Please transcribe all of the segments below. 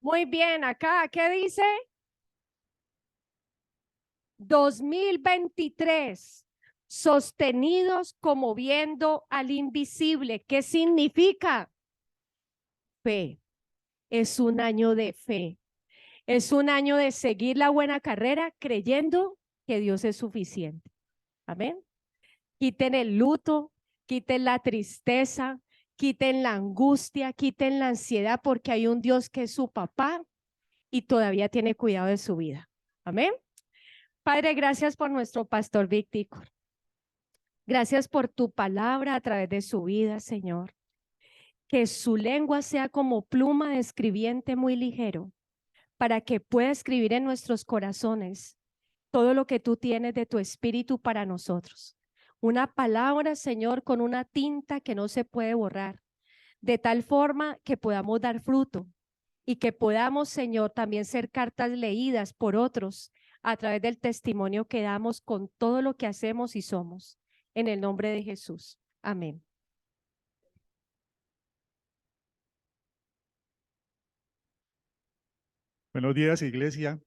Muy bien, acá, ¿qué dice? 2023, sostenidos como viendo al invisible. ¿Qué significa? Fe. Es un año de fe. Es un año de seguir la buena carrera creyendo que Dios es suficiente. Amén. Quiten el luto, quiten la tristeza, quiten la angustia, quiten la ansiedad, porque hay un Dios que es su papá y todavía tiene cuidado de su vida. Amén. Padre, gracias por nuestro pastor Víctor. Gracias por tu palabra a través de su vida, Señor. Que su lengua sea como pluma de escribiente muy ligero, para que pueda escribir en nuestros corazones todo lo que tú tienes de tu espíritu para nosotros. Una palabra, Señor, con una tinta que no se puede borrar, de tal forma que podamos dar fruto y que podamos, Señor, también ser cartas leídas por otros a través del testimonio que damos con todo lo que hacemos y somos. En el nombre de Jesús. Amén. Buenos días, iglesia.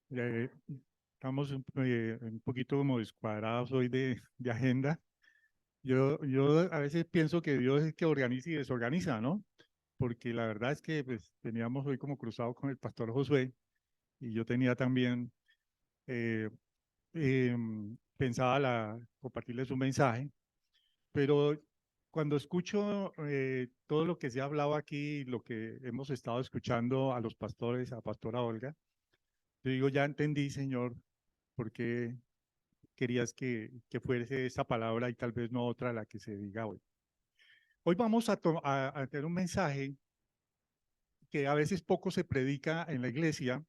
Eh, Estamos un poquito como descuadrados hoy de agenda. Yo a veces pienso que Dios es el que organiza y desorganiza, ¿no? Porque la verdad es que pues, teníamos hoy como cruzado con el pastor Josué y yo tenía también, eh, pensaba compartirles un mensaje, pero cuando escucho todo lo que se ha hablado aquí, lo que hemos estado escuchando a los pastores, a Pastora Olga, yo digo, ya entendí, Señor, por qué querías que fuese esa palabra y tal vez no otra la que se diga hoy. Hoy vamos a tener un mensaje que a veces poco se predica en la iglesia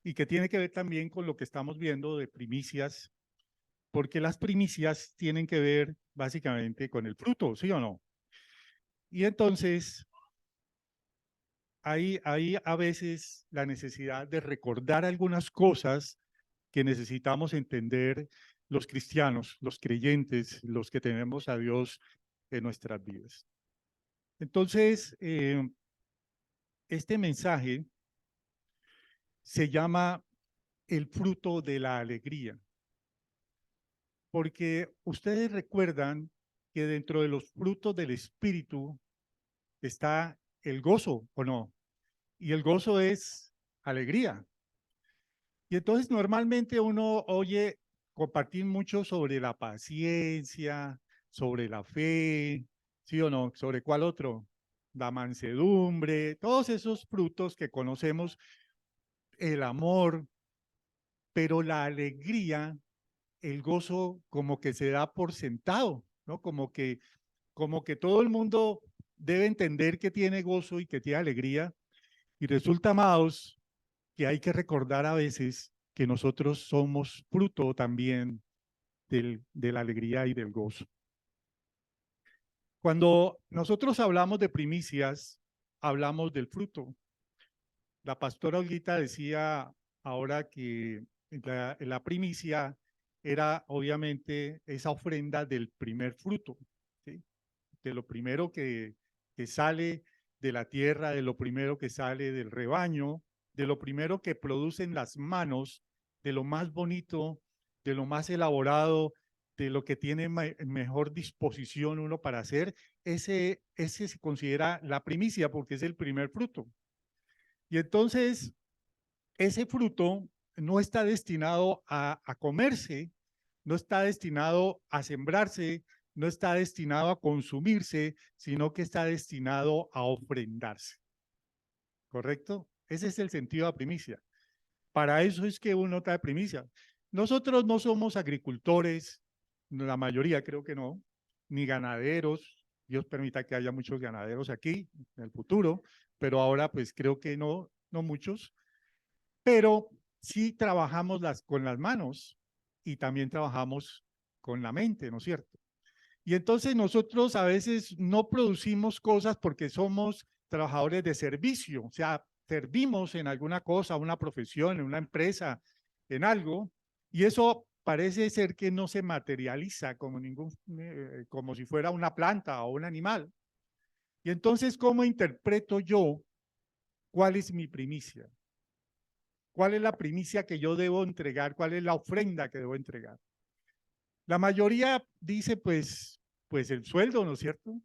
y que tiene que ver también con lo que estamos viendo de primicias, porque las primicias tienen que ver básicamente con el fruto, ¿sí o no? Y entonces hay a veces la necesidad de recordar algunas cosas que necesitamos entender los cristianos, los creyentes, los que tenemos a Dios en nuestras vidas. Entonces, este mensaje se llama el fruto de la alegría, porque ustedes recuerdan que dentro de los frutos del Espíritu está el gozo, ¿o no? Y el gozo es alegría. Y entonces normalmente uno oye compartir mucho sobre la paciencia, sobre la fe, ¿sí o no? ¿Sobre cuál otro? La mansedumbre, todos esos frutos que conocemos, el amor, pero la alegría, el gozo como que se da por sentado, ¿no? Como que todo el mundo debe entender que tiene gozo y que tiene alegría. Y resulta, amados, que hay que recordar a veces que nosotros somos fruto también de la alegría y del gozo. Cuando nosotros hablamos de primicias, hablamos del fruto. La pastora Olguita decía ahora que la primicia era obviamente esa ofrenda del primer fruto, ¿sí? De lo primero que sale de la tierra, de lo primero que sale del rebaño, de lo primero que producen las manos, de lo más bonito, de lo más elaborado, de lo que tiene mejor disposición uno para hacer, ese se considera la primicia porque es el primer fruto. Y entonces, ese fruto no está destinado a comerse, no está destinado a sembrarse, no está destinado a consumirse, sino que está destinado a ofrendarse. ¿Correcto? Ese es el sentido de la primicia. Para eso es que uno trae primicia. Nosotros no somos agricultores, la mayoría creo que no, ni ganaderos. Dios permita que haya muchos ganaderos aquí en el futuro, pero ahora pues creo que no, no muchos. Pero sí trabajamos con las manos y también trabajamos con la mente, ¿no es cierto? Y entonces nosotros a veces no producimos cosas porque somos trabajadores de servicio, o sea, servimos en alguna cosa, una profesión, en una empresa, en algo, y eso parece ser que no se materializa como si fuera una planta o un animal. Y entonces, ¿cómo interpreto yo ¿cuál es mi primicia? ¿Cuál es la primicia que yo debo entregar? ¿Cuál es la ofrenda que debo entregar? La mayoría dice, pues el sueldo, ¿no es cierto?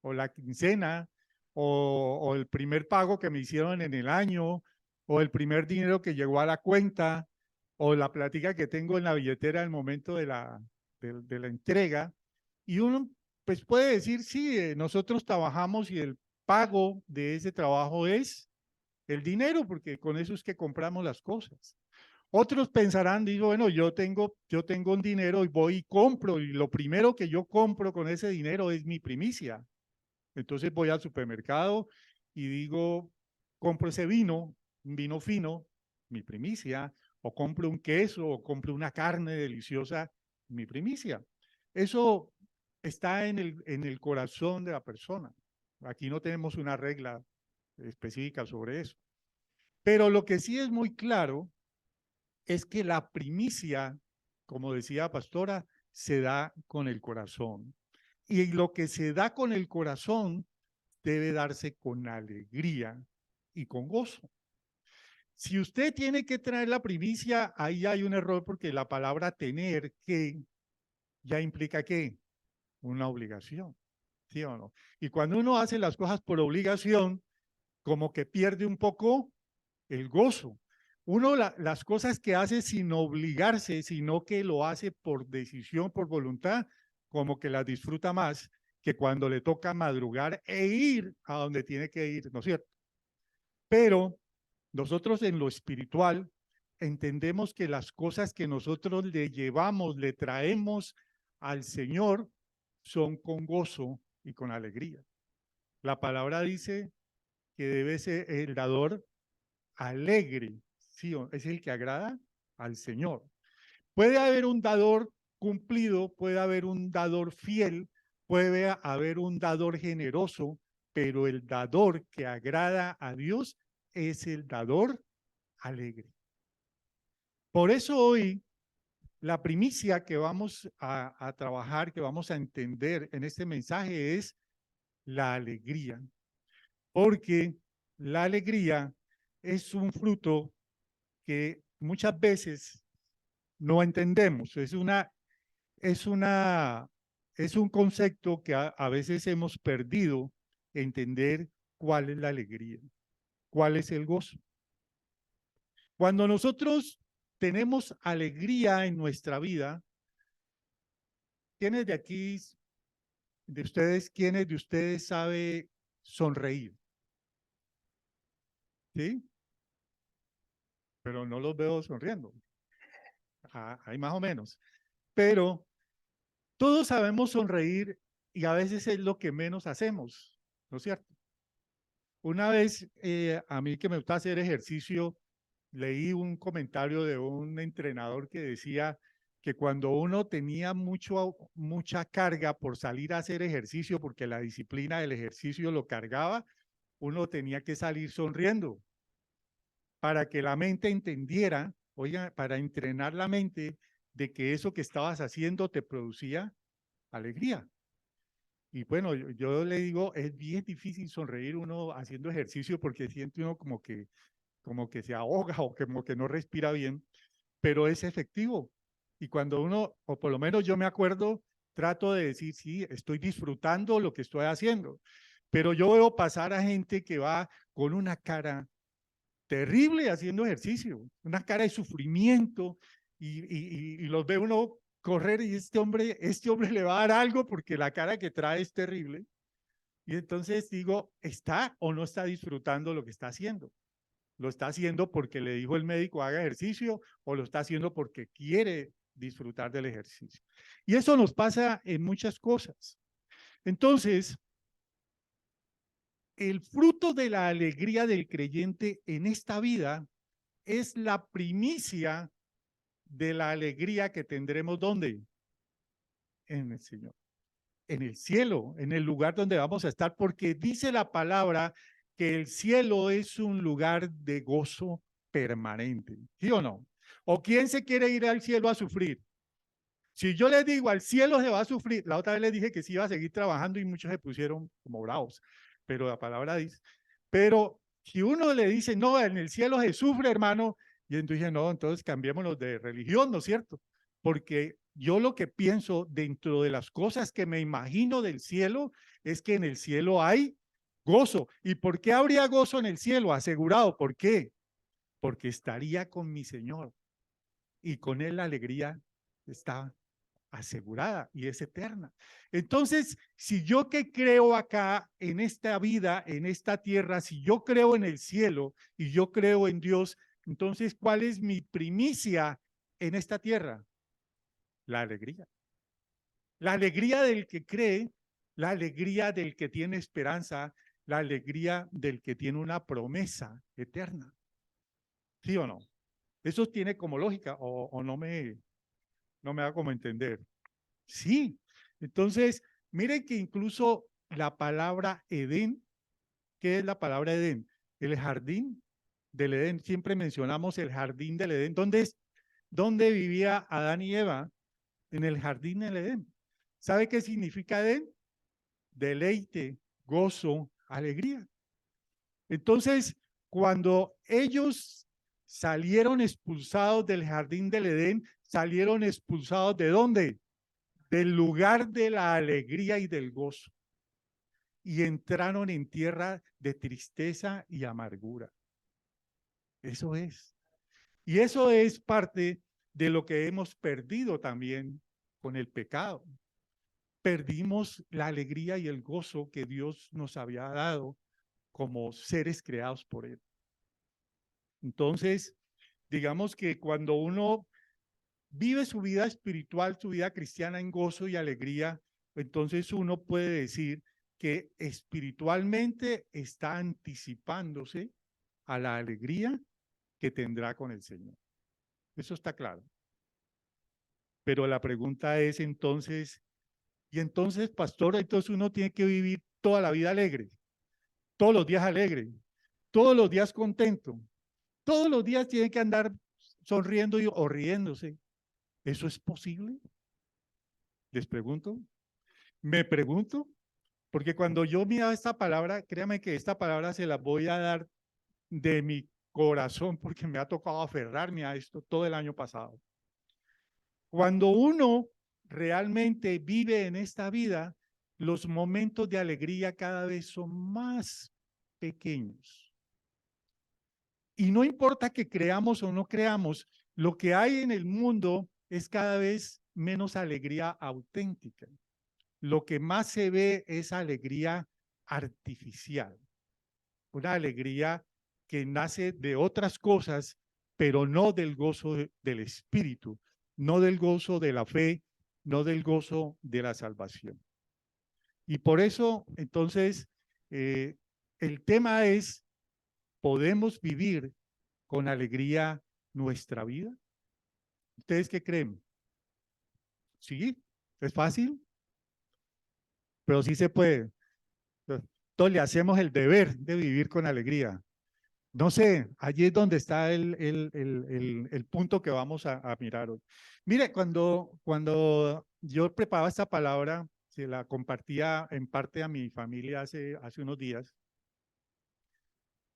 O la quincena, o el primer pago que me hicieron en el año, o el primer dinero que llegó a la cuenta, o la plática que tengo en la billetera al momento de la entrega. Y uno, pues puede decir, sí, nosotros trabajamos y el pago de ese trabajo es el dinero, porque con eso es que compramos las cosas. Otros pensarán, digo, bueno, yo tengo un dinero y voy y compro, y lo primero que yo compro con ese dinero es mi primicia. Entonces voy al supermercado y digo, compro ese vino, un vino fino, mi primicia, o compro un queso, o compro una carne deliciosa, mi primicia. Eso está en el corazón de la persona. Aquí no tenemos una regla específica sobre eso. Pero lo que sí es muy claro es que la primicia, como decía la pastora, se da con el corazón. Y lo que se da con el corazón debe darse con alegría y con gozo. Si usted tiene que traer la primicia, ahí hay un error porque la palabra tener que ya implica que una obligación, ¿sí o no? Y cuando uno hace las cosas por obligación, como que pierde un poco el gozo. Uno las cosas que hace sin obligarse, sino que lo hace por decisión, por voluntad, como que las disfruta más que cuando le toca madrugar e ir a donde tiene que ir, ¿no es cierto? Pero nosotros en lo espiritual entendemos que las cosas que nosotros le llevamos, le traemos al Señor, son con gozo y con alegría. La palabra dice que debe ser el dador alegre, ¿sí? Es el que agrada al Señor. Puede haber un dador cumplido, puede haber un dador fiel, puede haber un dador generoso, pero el dador que agrada a Dios es el dador alegre. Por eso hoy la primicia que vamos a trabajar, que vamos a entender en este mensaje es la alegría, porque la alegría es un fruto que muchas veces no entendemos. Es una, es un concepto que a veces hemos perdido entender cuál es la alegría, cuál es el gozo. Cuando nosotros tenemos alegría en nuestra vida, ¿quiénes de aquí, quiénes de ustedes sabe sonreír? ¿Sí? Pero no los veo sonriendo. Hay más o menos. Pero todos sabemos sonreír y a veces es lo que menos hacemos, ¿no es cierto? Una vez, a mí que me gusta hacer ejercicio, leí un comentario de un entrenador que decía que cuando uno tenía mucha carga por salir a hacer ejercicio, porque la disciplina del ejercicio lo cargaba, uno tenía que salir sonriendo para que la mente entendiera, oiga, para entrenar la mente de que eso que estabas haciendo te producía alegría. Y bueno, yo le digo, es bien difícil sonreír uno haciendo ejercicio porque siente uno como que se ahoga o como que no respira bien, pero es efectivo. Y cuando uno, o por lo menos yo me acuerdo, trato de decir, sí, estoy disfrutando lo que estoy haciendo. Pero yo veo pasar a gente que va con una cara terrible haciendo ejercicio, una cara de sufrimiento, y los ve uno correr y este hombre le va a dar algo porque la cara que trae es terrible. Y entonces digo, ¿está o no está disfrutando lo que está haciendo? ¿Lo está haciendo porque le dijo el médico haga ejercicio o lo está haciendo porque quiere disfrutar del ejercicio? Y eso nos pasa en muchas cosas. Entonces, el fruto de la alegría del creyente en esta vida es la primicia de la alegría que tendremos ¿dónde? En el Señor, en el cielo, en el lugar donde vamos a estar, porque dice la palabra que el cielo es un lugar de gozo permanente, ¿sí o no? ¿O quién se quiere ir al cielo a sufrir? Si yo les digo al cielo se va a sufrir, la otra vez les dije que sí iba a seguir trabajando y muchos se pusieron como bravos, pero la palabra dice, pero Si uno le dice, no, en el cielo se sufre, hermano, y entonces dice, no, entonces cambiémonos de religión, ¿no es cierto? Porque yo lo que pienso dentro de las cosas que me imagino del cielo es que en el cielo hay gozo. ¿Y por qué habría gozo en el cielo? Asegurado. ¿Por qué? Porque estaría con mi Señor y con él la alegría está asegurada y es eterna. Entonces, si yo que creo acá en esta vida, en esta tierra, si yo creo en el cielo y yo creo en Dios, entonces, ¿cuál es mi primicia en esta tierra? La alegría. La alegría del que cree, la alegría del que tiene esperanza, la alegría del que tiene una promesa eterna. ¿Sí o no? Eso tiene como lógica o no me da como entender. Sí. Entonces, miren que incluso la palabra Edén, ¿qué es la palabra Edén? El jardín del Edén. Siempre mencionamos el jardín del Edén. ¿Dónde vivía Adán y Eva? En el jardín del Edén. ¿Sabe qué significa Edén? Deleite, gozo, alegría. Entonces, cuando ellos salieron expulsados del jardín del Edén, salieron expulsados ¿de dónde? Del lugar de la alegría y del gozo. Y entraron en tierra de tristeza y amargura. Eso es. Y eso es parte de lo que hemos perdido también con el pecado. Perdimos la alegría y el gozo que Dios nos había dado como seres creados por Él. Entonces, digamos que cuando uno vive su vida espiritual, su vida cristiana en gozo y alegría, entonces uno puede decir que espiritualmente está anticipándose a la alegría que tendrá con el Señor. Eso está claro. Pero la pregunta es entonces, y entonces, pastor, entonces uno tiene que vivir toda la vida alegre, todos los días alegre, todos los días contento, todos los días tiene que andar sonriendo o riéndose. ¿Eso es posible? Les pregunto. Me pregunto, porque cuando yo mira esta palabra, créame que esta palabra se la voy a dar de mi corazón, porque me ha tocado aferrarme a esto todo el año pasado. Cuando uno realmente vive en esta vida, los momentos de alegría cada vez son más pequeños. Y no importa que creamos o no creamos, lo que hay en el mundo es cada vez menos alegría auténtica. Lo que más se ve es alegría artificial, una alegría que nace de otras cosas, pero no del gozo del espíritu, no del gozo de la fe, no del gozo de la salvación. Y por eso, entonces, el tema es, ¿podemos vivir con alegría nuestra vida? ¿Ustedes qué creen? ¿Sí? ¿Es fácil? Pero sí se puede. Entonces le hacemos el deber de vivir con alegría. No sé, allí es donde está el punto que vamos a mirar hoy. Mire, cuando yo preparaba esta palabra, se la compartía en parte a mi familia hace unos días,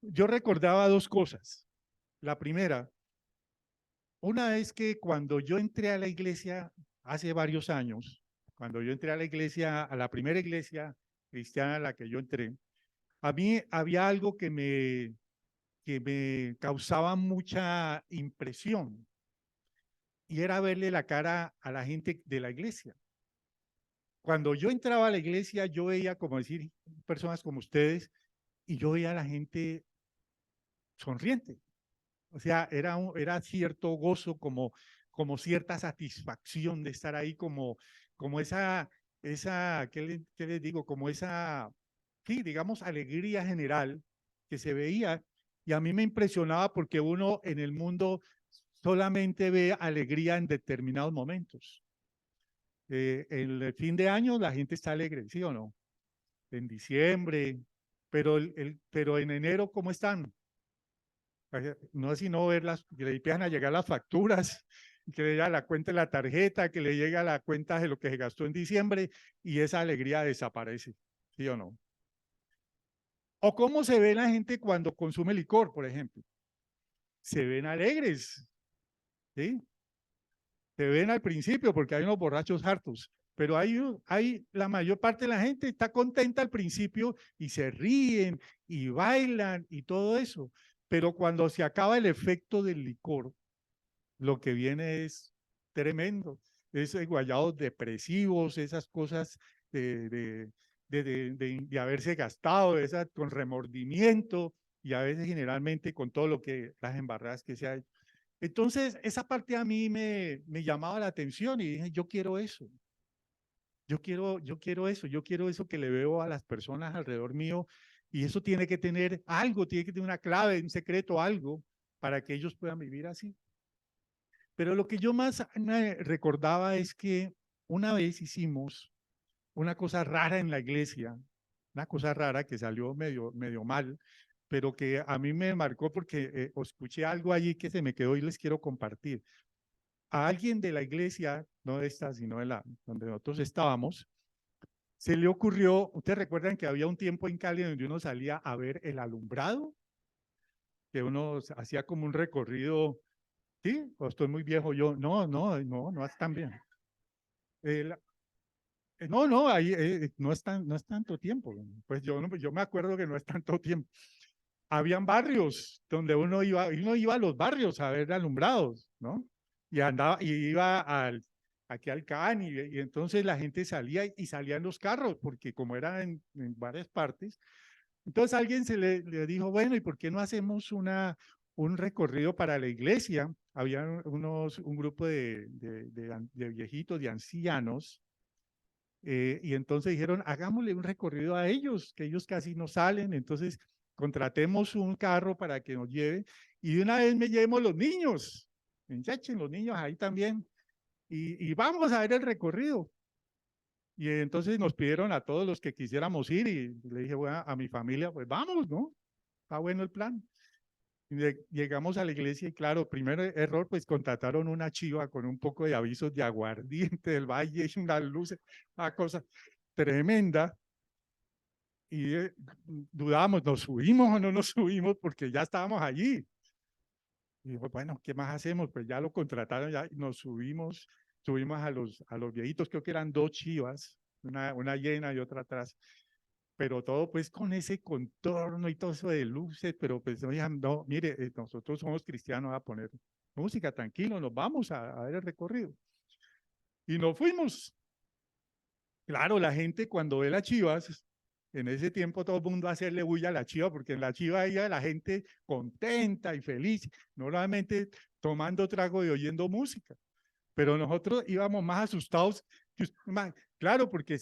yo recordaba dos cosas. La primera, una es que cuando yo entré a la iglesia hace varios años, cuando yo entré a la iglesia, a la primera iglesia cristiana a la que yo entré, a mí había algo que me causaba mucha impresión y era verle la cara a la gente de la iglesia. Cuando yo entraba a la iglesia, yo veía, como decir, personas como ustedes y yo veía a la gente sonriente. O sea, era cierto gozo, como cierta satisfacción de estar ahí, como ¿qué les digo? Como esa, sí, digamos, alegría general que se veía. Y a mí me impresionaba porque uno en el mundo solamente ve alegría en determinados momentos. En el fin de año la gente está alegre, ¿sí o no? En diciembre, pero en enero, ¿cómo están? No es sino verlas, que le empiezan a llegar las facturas, que le llega la cuenta de la tarjeta, que le llega la cuenta de lo que se gastó en diciembre y esa alegría desaparece, ¿sí o no? O cómo se ve la gente cuando consume licor, por ejemplo. Se ven alegres, ¿sí? Se ven al principio porque hay unos borrachos hartos, pero hay la mayor parte de la gente está contenta al principio y se ríen y bailan y todo eso. Pero cuando se acaba el efecto del licor, lo que viene es tremendo. Es guayados depresivos, esas cosas de haberse gastado, esas con remordimiento y a veces generalmente con todo lo que las embarradas que se ha hecho. Entonces, esa parte a mí me llamaba la atención y dije, yo quiero eso. Yo quiero eso que le veo a las personas alrededor mío y eso tiene que tener algo, tiene que tener una clave, un secreto, algo para que ellos puedan vivir así. Pero lo que yo más me recordaba es que una vez hicimos una cosa rara en la iglesia, una cosa rara que salió medio mal, pero que a mí me marcó porque escuché algo allí que se me quedó y les quiero compartir. A alguien de la iglesia, no de esta, sino de la donde nosotros estábamos, se le ocurrió, ¿ustedes recuerdan que había un tiempo en Cali donde uno salía a ver el alumbrado? Que uno hacía como un recorrido. ¿Sí? ¿O estoy muy viejo yo? No es tan bien. No, ahí no es tanto tiempo. Pues yo me acuerdo que no es tanto tiempo. Habían barrios donde uno iba a los barrios a ver alumbrados, ¿no? Y andaba, y iba aquí al CAN y entonces la gente salía y salían los carros, porque como era en varias partes, entonces alguien le dijo, bueno, ¿y por qué no hacemos un recorrido para la iglesia? Había un grupo de viejitos, de ancianos, y entonces dijeron, hagámosle un recorrido a ellos, que ellos casi no salen, entonces contratemos un carro para que nos lleve, y de una vez me llevemos los niños, enchachen los niños ahí también, y vamos a ver el recorrido. Y entonces nos pidieron a todos los que quisiéramos ir, y le dije, bueno, a mi familia, pues vamos, ¿no? Está bueno el plan. Llegamos a la iglesia y claro, primer error, pues contrataron una chiva con un poco de avisos de aguardiente del valle y unas luces, una cosa tremenda. Y dudamos, ¿nos subimos o no nos subimos? Porque ya estábamos allí. Y dijo, bueno, ¿qué más hacemos? Pues ya lo contrataron, ya nos subimos a los viejitos, creo que eran dos chivas, una llena y otra atrás, pero todo pues con ese contorno y todo eso de luces, pero pues oigan, no, mire, nosotros somos cristianos a poner música, tranquilo, nos vamos a ver el recorrido. Y nos fuimos. Claro, la gente cuando ve las chivas, en ese tiempo todo el mundo hacerle bulla a la chiva, porque en la chiva iba la gente contenta y feliz, normalmente tomando trago y oyendo música. Pero nosotros íbamos más asustados. Claro, porque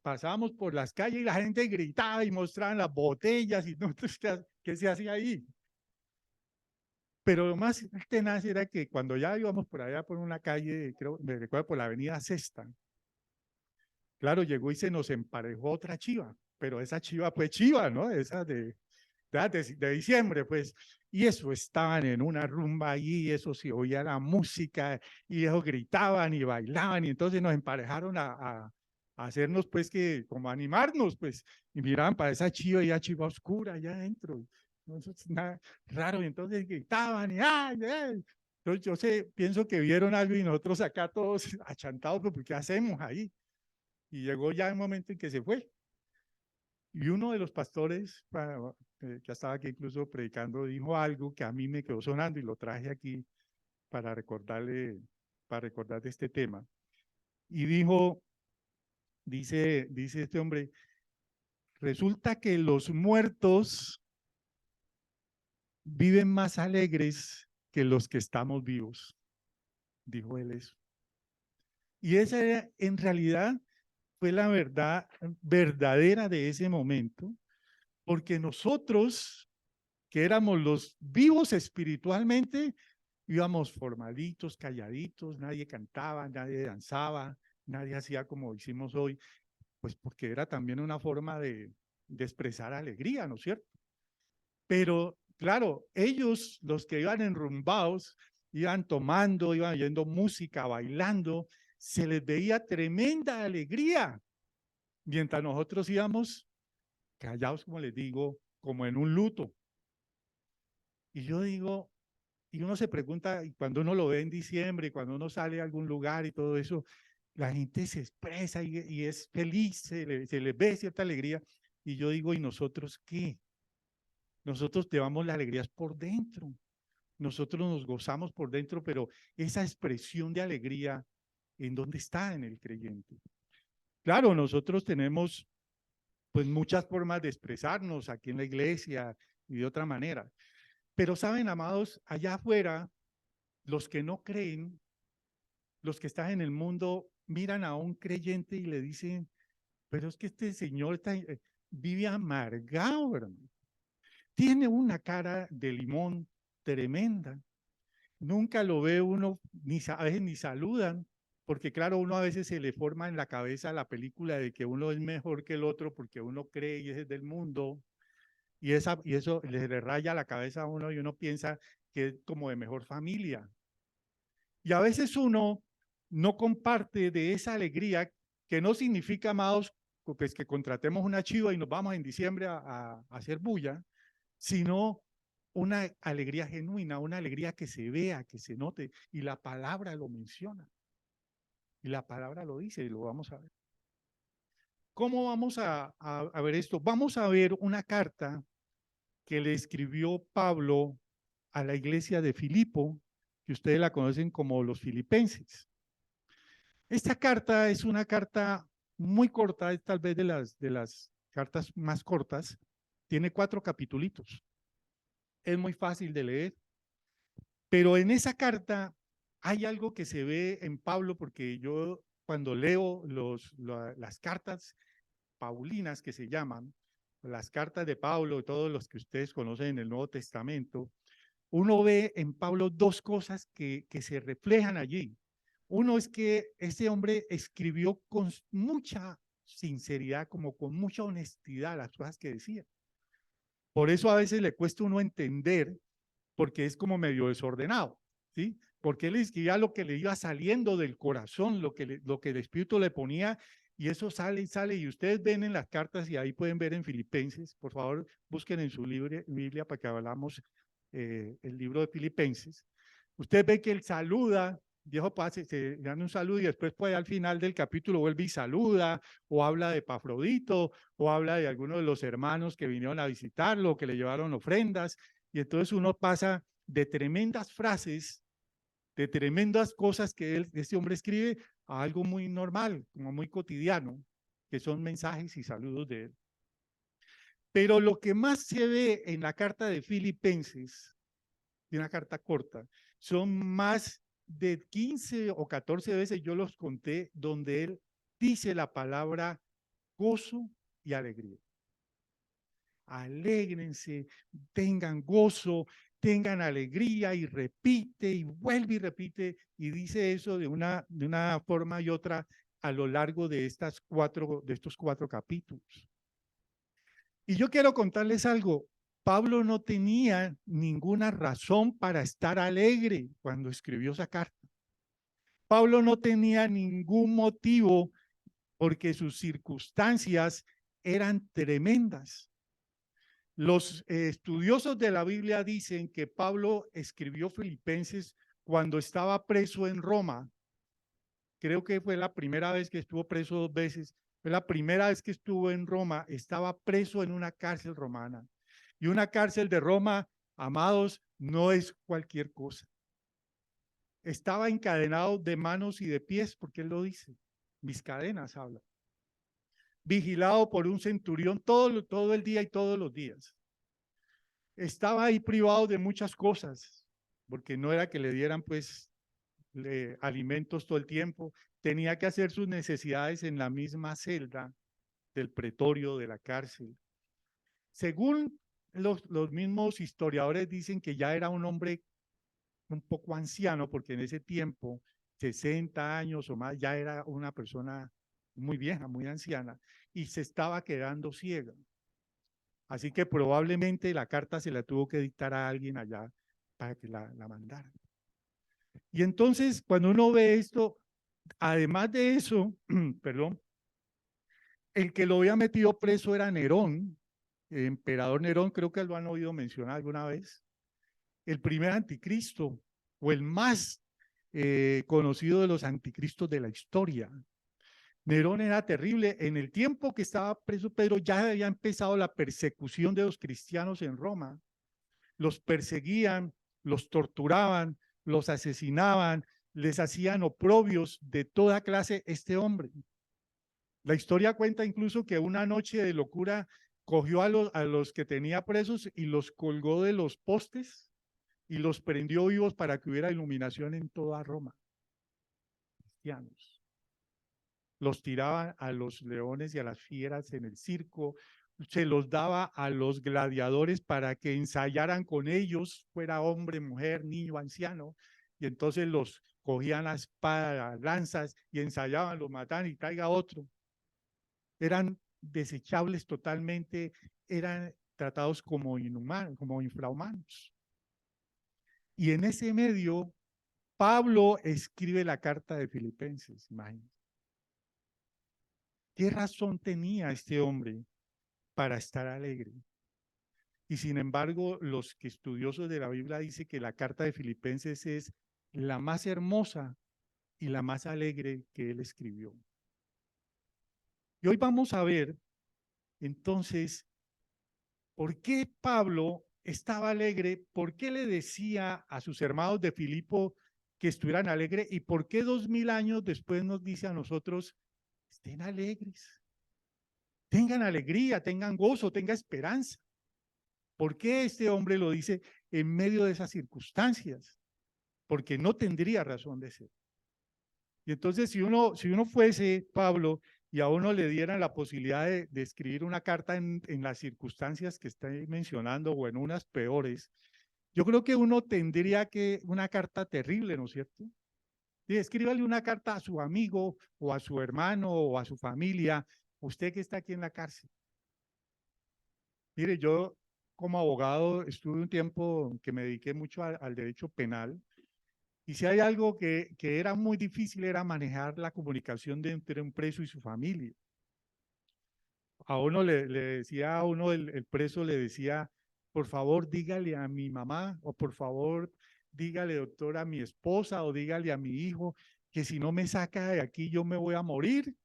pasábamos por las calles y la gente gritaba y mostraban las botellas y nosotros, ¿qué se hacía ahí? Pero lo más tenaz era que cuando ya íbamos por allá por una calle, creo, me recuerdo por la avenida Sexta, claro, llegó y se nos emparejó otra chiva, pero esa chiva fue chiva, ¿no? Esa de diciembre, pues, y eso estaban en una rumba allí, eso se oía la música, y ellos gritaban y bailaban, y entonces nos emparejaron a hacernos, pues, que, como animarnos, pues, y miraban para esa chiva, y ya chiva oscura allá adentro, no, eso es nada raro, y entonces gritaban, y ¡ay, ay! Entonces yo pienso que vieron algo y nosotros acá todos achantados, pues, ¿qué hacemos ahí? Y llegó ya el momento en que se fue. Y uno de los pastores, que estaba aquí incluso predicando, dijo algo que a mí me quedó sonando y lo traje aquí para para recordar de este tema. Y dice este hombre, resulta que los muertos viven más alegres que los que estamos vivos, dijo él eso. Y esa era, en realidad fue la verdad verdadera de ese momento, porque nosotros que éramos los vivos espiritualmente, íbamos formalitos, calladitos, nadie cantaba, nadie danzaba, nadie hacía como hicimos hoy, pues porque era también una forma de expresar alegría, ¿no es cierto? Pero claro, ellos, los que iban enrumbados, iban tomando, iban oyendo música, bailando, se les veía tremenda alegría, mientras nosotros íbamos callados, como les digo, como en un luto. Y yo digo, y uno se pregunta, y cuando uno lo ve en diciembre, cuando uno sale a algún lugar y todo eso, la gente se expresa y es feliz, se le ve cierta alegría. Y yo digo, ¿y nosotros qué? Nosotros llevamos las alegrías por dentro. Nosotros nos gozamos por dentro, pero esa expresión de alegría, ¿en dónde está en el creyente? Claro, nosotros tenemos pues muchas formas de expresarnos aquí en la iglesia y de otra manera. Pero saben, amados, allá afuera, los que no creen, los que están en el mundo, miran a un creyente y le dicen, pero es que este señor vive amargado, hermano. Tiene una cara de limón tremenda. Nunca lo ve uno, a veces ni saludan, porque claro, uno a veces se le forma en la cabeza la película de que uno es mejor que el otro porque uno cree y es del mundo, y eso le raya la cabeza a uno y uno piensa que es como de mejor familia. Y a veces uno no comparte de esa alegría, que no significa, amados, pues que contratemos una chiva y nos vamos en diciembre a hacer bulla, sino una alegría genuina, una alegría que se vea, que se note, y la palabra lo menciona, y la palabra lo dice, y lo vamos a ver. ¿Cómo vamos a ver esto? Vamos a ver una carta que le escribió Pablo a la iglesia de Filipo, que ustedes la conocen como los filipenses. Esta carta es una carta muy corta, es tal vez de las cartas más cortas, tiene 4 capitulitos. Es muy fácil de leer, pero en esa carta hay algo que se ve en Pablo, porque yo cuando leo las cartas paulinas que se llaman, las cartas de Pablo, todos los que ustedes conocen en el Nuevo Testamento, uno ve en Pablo 2 cosas que se reflejan allí. Uno es que ese hombre escribió con mucha sinceridad, como con mucha honestidad las cosas que decía. Por eso a veces le cuesta uno entender, porque es como medio desordenado, ¿sí? Porque él escribía lo que le iba saliendo del corazón, lo que el Espíritu le ponía, y eso sale y sale, y ustedes ven en las cartas, y ahí pueden ver en Filipenses, por favor, busquen en su Biblia para que hablamos el libro de Filipenses. Usted ve que él saluda, viejo pase, se dan un saludo y después pues al final del capítulo vuelve y saluda, o habla de Epafrodito, o habla de algunos de los hermanos que vinieron a visitarlo, que le llevaron ofrendas, y entonces uno pasa de tremendas frases, de tremendas cosas que este hombre escribe, a algo muy normal, como muy cotidiano, que son mensajes y saludos de él. Pero lo que más se ve en la carta de Filipenses, de una carta corta, son más de 15 o 14 veces, yo los conté, donde él dice la palabra gozo y alegría. Alégrense, tengan gozo, tengan alegría, y repite y vuelve y repite y dice eso de una forma y otra a lo largo de estos 4 capítulos. Y yo quiero contarles algo. Pablo no tenía ninguna razón para estar alegre cuando escribió esa carta. Pablo no tenía ningún motivo, porque sus circunstancias eran tremendas. Los estudiosos de la Biblia dicen que Pablo escribió Filipenses cuando estaba preso en Roma. Creo que fue la primera vez que estuvo preso 2 veces. Fue la primera vez que estuvo en Roma. Estaba preso en una cárcel romana. Y una cárcel de Roma, amados, no es cualquier cosa. Estaba encadenado de manos y de pies, porque él lo dice. Mis cadenas habla. Vigilado por un centurión todo el día y todos los días. Estaba ahí privado de muchas cosas, porque no era que le dieran pues alimentos todo el tiempo. Tenía que hacer sus necesidades en la misma celda del pretorio de la cárcel. Según los mismos historiadores dicen que ya era un hombre un poco anciano, porque en ese tiempo, 60 años o más, ya era una persona muy vieja, muy anciana, y se estaba quedando ciega. Así que probablemente la carta se la tuvo que dictar a alguien allá para que la mandara. Y entonces, cuando uno ve esto, además de eso, perdón, el que lo había metido preso era Nerón, emperador Nerón, creo que lo han oído mencionar alguna vez, el primer anticristo o el más conocido de los anticristos de la historia. Nerón era terrible. En el tiempo que estaba preso Pedro ya había empezado la persecución de los cristianos en Roma. Los perseguían, los torturaban, los asesinaban, les hacían oprobios de toda clase este hombre. La historia cuenta incluso que una noche de locura cogió a los que tenía presos y los colgó de los postes y los prendió vivos para que hubiera iluminación en toda Roma. Cristianos. Los tiraba a los leones y a las fieras en el circo, se los daba a los gladiadores para que ensayaran con ellos, fuera hombre, mujer, niño, anciano, y entonces los cogían a espada, a lanzas y ensayaban, los mataban y traiga otro. Eran desechables totalmente, eran tratados como inhumanos, como infrahumanos. Y en ese medio, Pablo escribe la carta de Filipenses, imagínense. ¿Qué razón tenía este hombre para estar alegre? Y sin embargo, los que estudiosos de la Biblia dicen que la carta de Filipenses es la más hermosa y la más alegre que él escribió. Y hoy vamos a ver, entonces, por qué Pablo estaba alegre, por qué le decía a sus hermanos de Filipo que estuvieran alegres y por qué 2000 años después nos dice a nosotros, estén alegres, tengan alegría, tengan gozo, tengan esperanza. ¿Por qué este hombre lo dice en medio de esas circunstancias? Porque no tendría razón de ser. Y entonces, si uno fuese Pablo y a uno le dieran la posibilidad de escribir una carta en las circunstancias que estoy mencionando o en unas peores, yo creo que uno tendría que una carta terrible, ¿no es cierto? Y escríbale una carta a su amigo o a su hermano o a su familia, usted que está aquí en la cárcel. Mire, yo como abogado estuve un tiempo que me dediqué mucho al derecho penal y si hay algo que era muy difícil era manejar la comunicación entre un preso y su familia. A uno le decía, a uno el preso le decía, por favor dígale a mi mamá o por favor dígale doctor a mi esposa o dígale a mi hijo que si no me saca de aquí yo me voy a morir.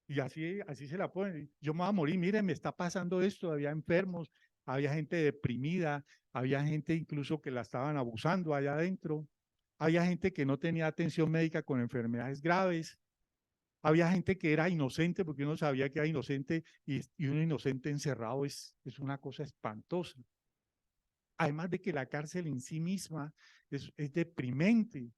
Y así se la ponen. Yo me voy a morir, miren, me está pasando esto, había enfermos, había gente deprimida, había gente incluso que la estaban abusando allá adentro, había gente que no tenía atención médica con enfermedades graves, había gente que era inocente porque uno sabía que era inocente y un inocente encerrado es una cosa espantosa. Además de que la cárcel en sí misma es deprimente.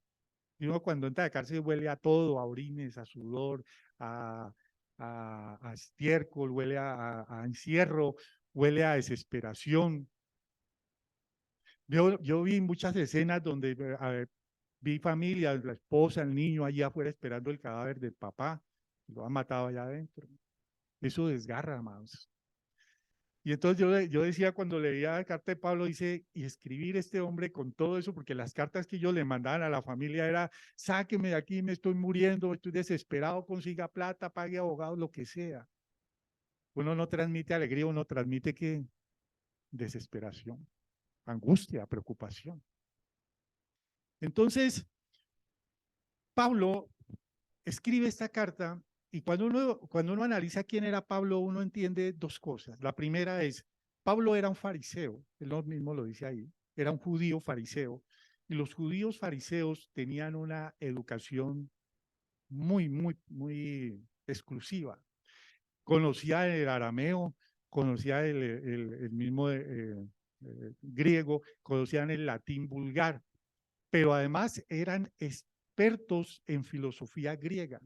Y uno cuando entra a la cárcel huele a todo, a orines, a sudor, a, a estiércol, huele a encierro, huele a desesperación. Yo vi muchas escenas donde vi familias, la esposa, el niño allá afuera esperando el cadáver del papá, lo han matado allá adentro. Eso desgarra, amados. Y entonces yo decía cuando leía la carta de Pablo, dice, y escribir este hombre con todo eso, porque las cartas que ellos le mandaban a la familia era, sáqueme de aquí, me estoy muriendo, estoy desesperado, consiga plata, pague abogados, lo que sea. Uno no transmite alegría, uno transmite que desesperación, angustia, preocupación. Entonces, Pablo escribe esta carta y cuando uno analiza quién era Pablo, uno entiende dos cosas. La primera es, Pablo era un fariseo, él mismo lo dice ahí, era un judío fariseo, y los judíos fariseos tenían una educación muy exclusiva. Conocía el arameo, conocía el mismo griego, conocían el latín vulgar, pero además eran expertos en filosofía griega,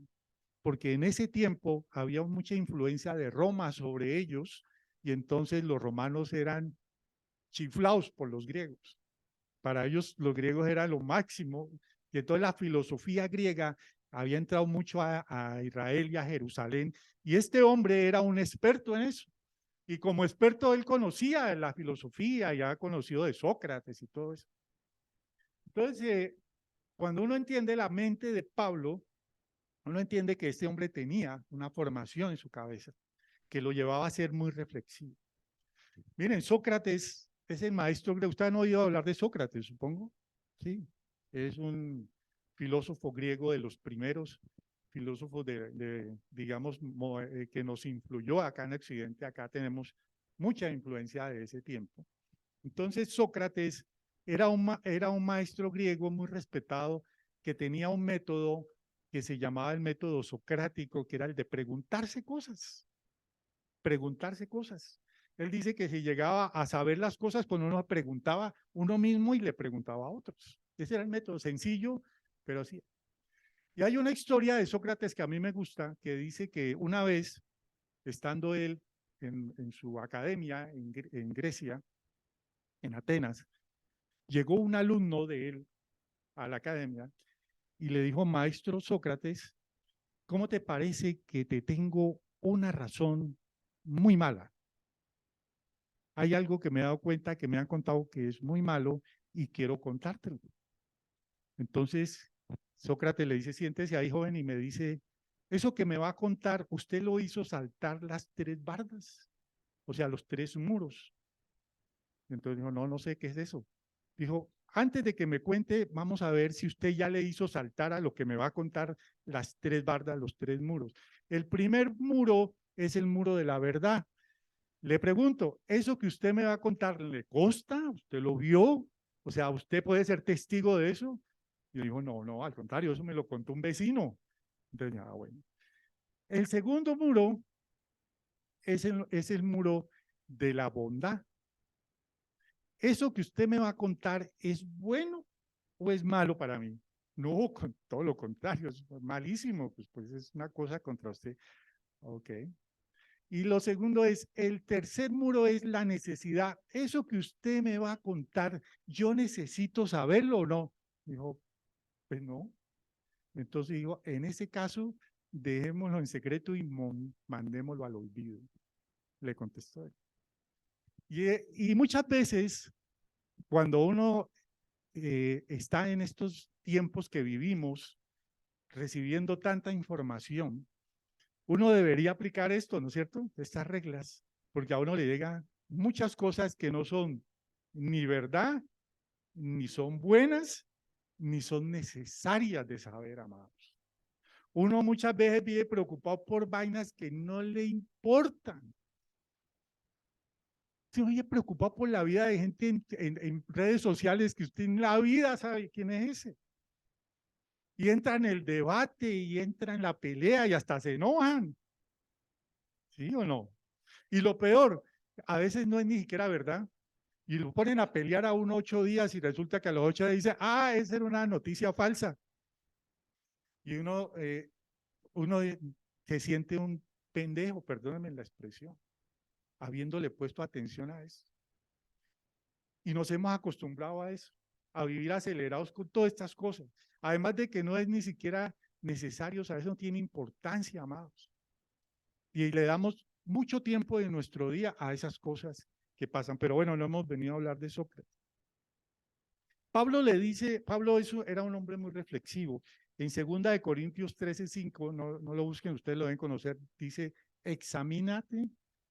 porque en ese tiempo había mucha influencia de Roma sobre ellos y entonces los romanos eran chiflados por los griegos. Para ellos los griegos eran lo máximo y entonces la filosofía griega había entrado mucho a Israel y a Jerusalén y este hombre era un experto en eso. Y como experto él conocía la filosofía, ya conocido de Sócrates y todo eso. Entonces, cuando uno entiende la mente de Pablo, uno entiende que este hombre tenía una formación en su cabeza, que lo llevaba a ser muy reflexivo. Miren, Sócrates es el maestro griego. Ustedes han oído hablar de Sócrates, supongo. Sí, es un filósofo griego de los primeros filósofos digamos, que nos influyó acá en Occidente. Acá tenemos mucha influencia de ese tiempo. Entonces, Sócrates era un maestro griego muy respetado que tenía un método que se llamaba el método socrático, que era el de preguntarse cosas. Preguntarse cosas. Él dice que si llegaba a saber las cosas, pues uno preguntaba uno mismo y le preguntaba a otros. Ese era el método sencillo, pero sí. Y hay una historia de Sócrates que a mí me gusta, que dice que una vez, estando él en su academia en Grecia, en Atenas, llegó un alumno de él a la academia y le dijo: maestro Sócrates, ¿cómo te parece que te tengo una razón muy mala? Hay algo que me he dado cuenta, que me han contado que es muy malo y quiero contártelo. Entonces, Sócrates le dice: siéntese ahí, joven, y me dice: eso que me va a contar, usted lo hizo saltar las 3 bardas, o sea, los 3 muros. Entonces dijo: no, no sé qué es eso. Dijo: antes de que me cuente, vamos a ver si usted ya le hizo saltar a lo que me va a contar las 3 bardas, los 3 muros. El primer muro es el muro de la verdad. Le pregunto, ¿eso que usted me va a contar le consta? ¿Usted lo vio? O sea, ¿usted puede ser testigo de eso? Y yo digo: no, no, al contrario, eso me lo contó un vecino. Entonces, bueno. El segundo muro es el muro de la bondad. ¿Eso que usted me va a contar es bueno o es malo para mí? No, con todo lo contrario, es malísimo, pues es una cosa contra usted. Ok. Y lo segundo es, el tercer muro es la necesidad. Eso que usted me va a contar, ¿yo necesito saberlo o no? Dijo: pues no. Entonces digo, en ese caso, dejémoslo en secreto y mandémoslo al olvido. Le contestó él. Y muchas veces, cuando uno está en estos tiempos que vivimos, recibiendo tanta información, uno debería aplicar esto, ¿no es cierto? Estas reglas, porque a uno le llegan muchas cosas que no son ni verdad, ni son buenas, ni son necesarias de saber, amados. Uno muchas veces vive preocupado por vainas que no le importan. Se oye preocupado por la vida de gente en redes sociales que usted en la vida sabe quién es ese. Y entra en el debate y entra en la pelea y hasta se enojan. ¿Sí o no? Y lo peor, a veces no es ni siquiera verdad. Y lo ponen a pelear a uno 8 días y resulta que a los 8 días dice: ah, esa era una noticia falsa. Y uno se siente un pendejo, perdónenme la expresión, habiéndole puesto atención a eso. Y nos hemos acostumbrado a eso, a vivir acelerados con todas estas cosas. Además de que no es ni siquiera necesario, a veces no tiene importancia, amados. Y le damos mucho tiempo de nuestro día a esas cosas que pasan. Pero bueno, no hemos venido a hablar de Sócrates. Pablo le dice, Pablo era un hombre muy reflexivo. En 2 Corintios 13:5, no lo busquen, ustedes lo deben conocer, dice: examínate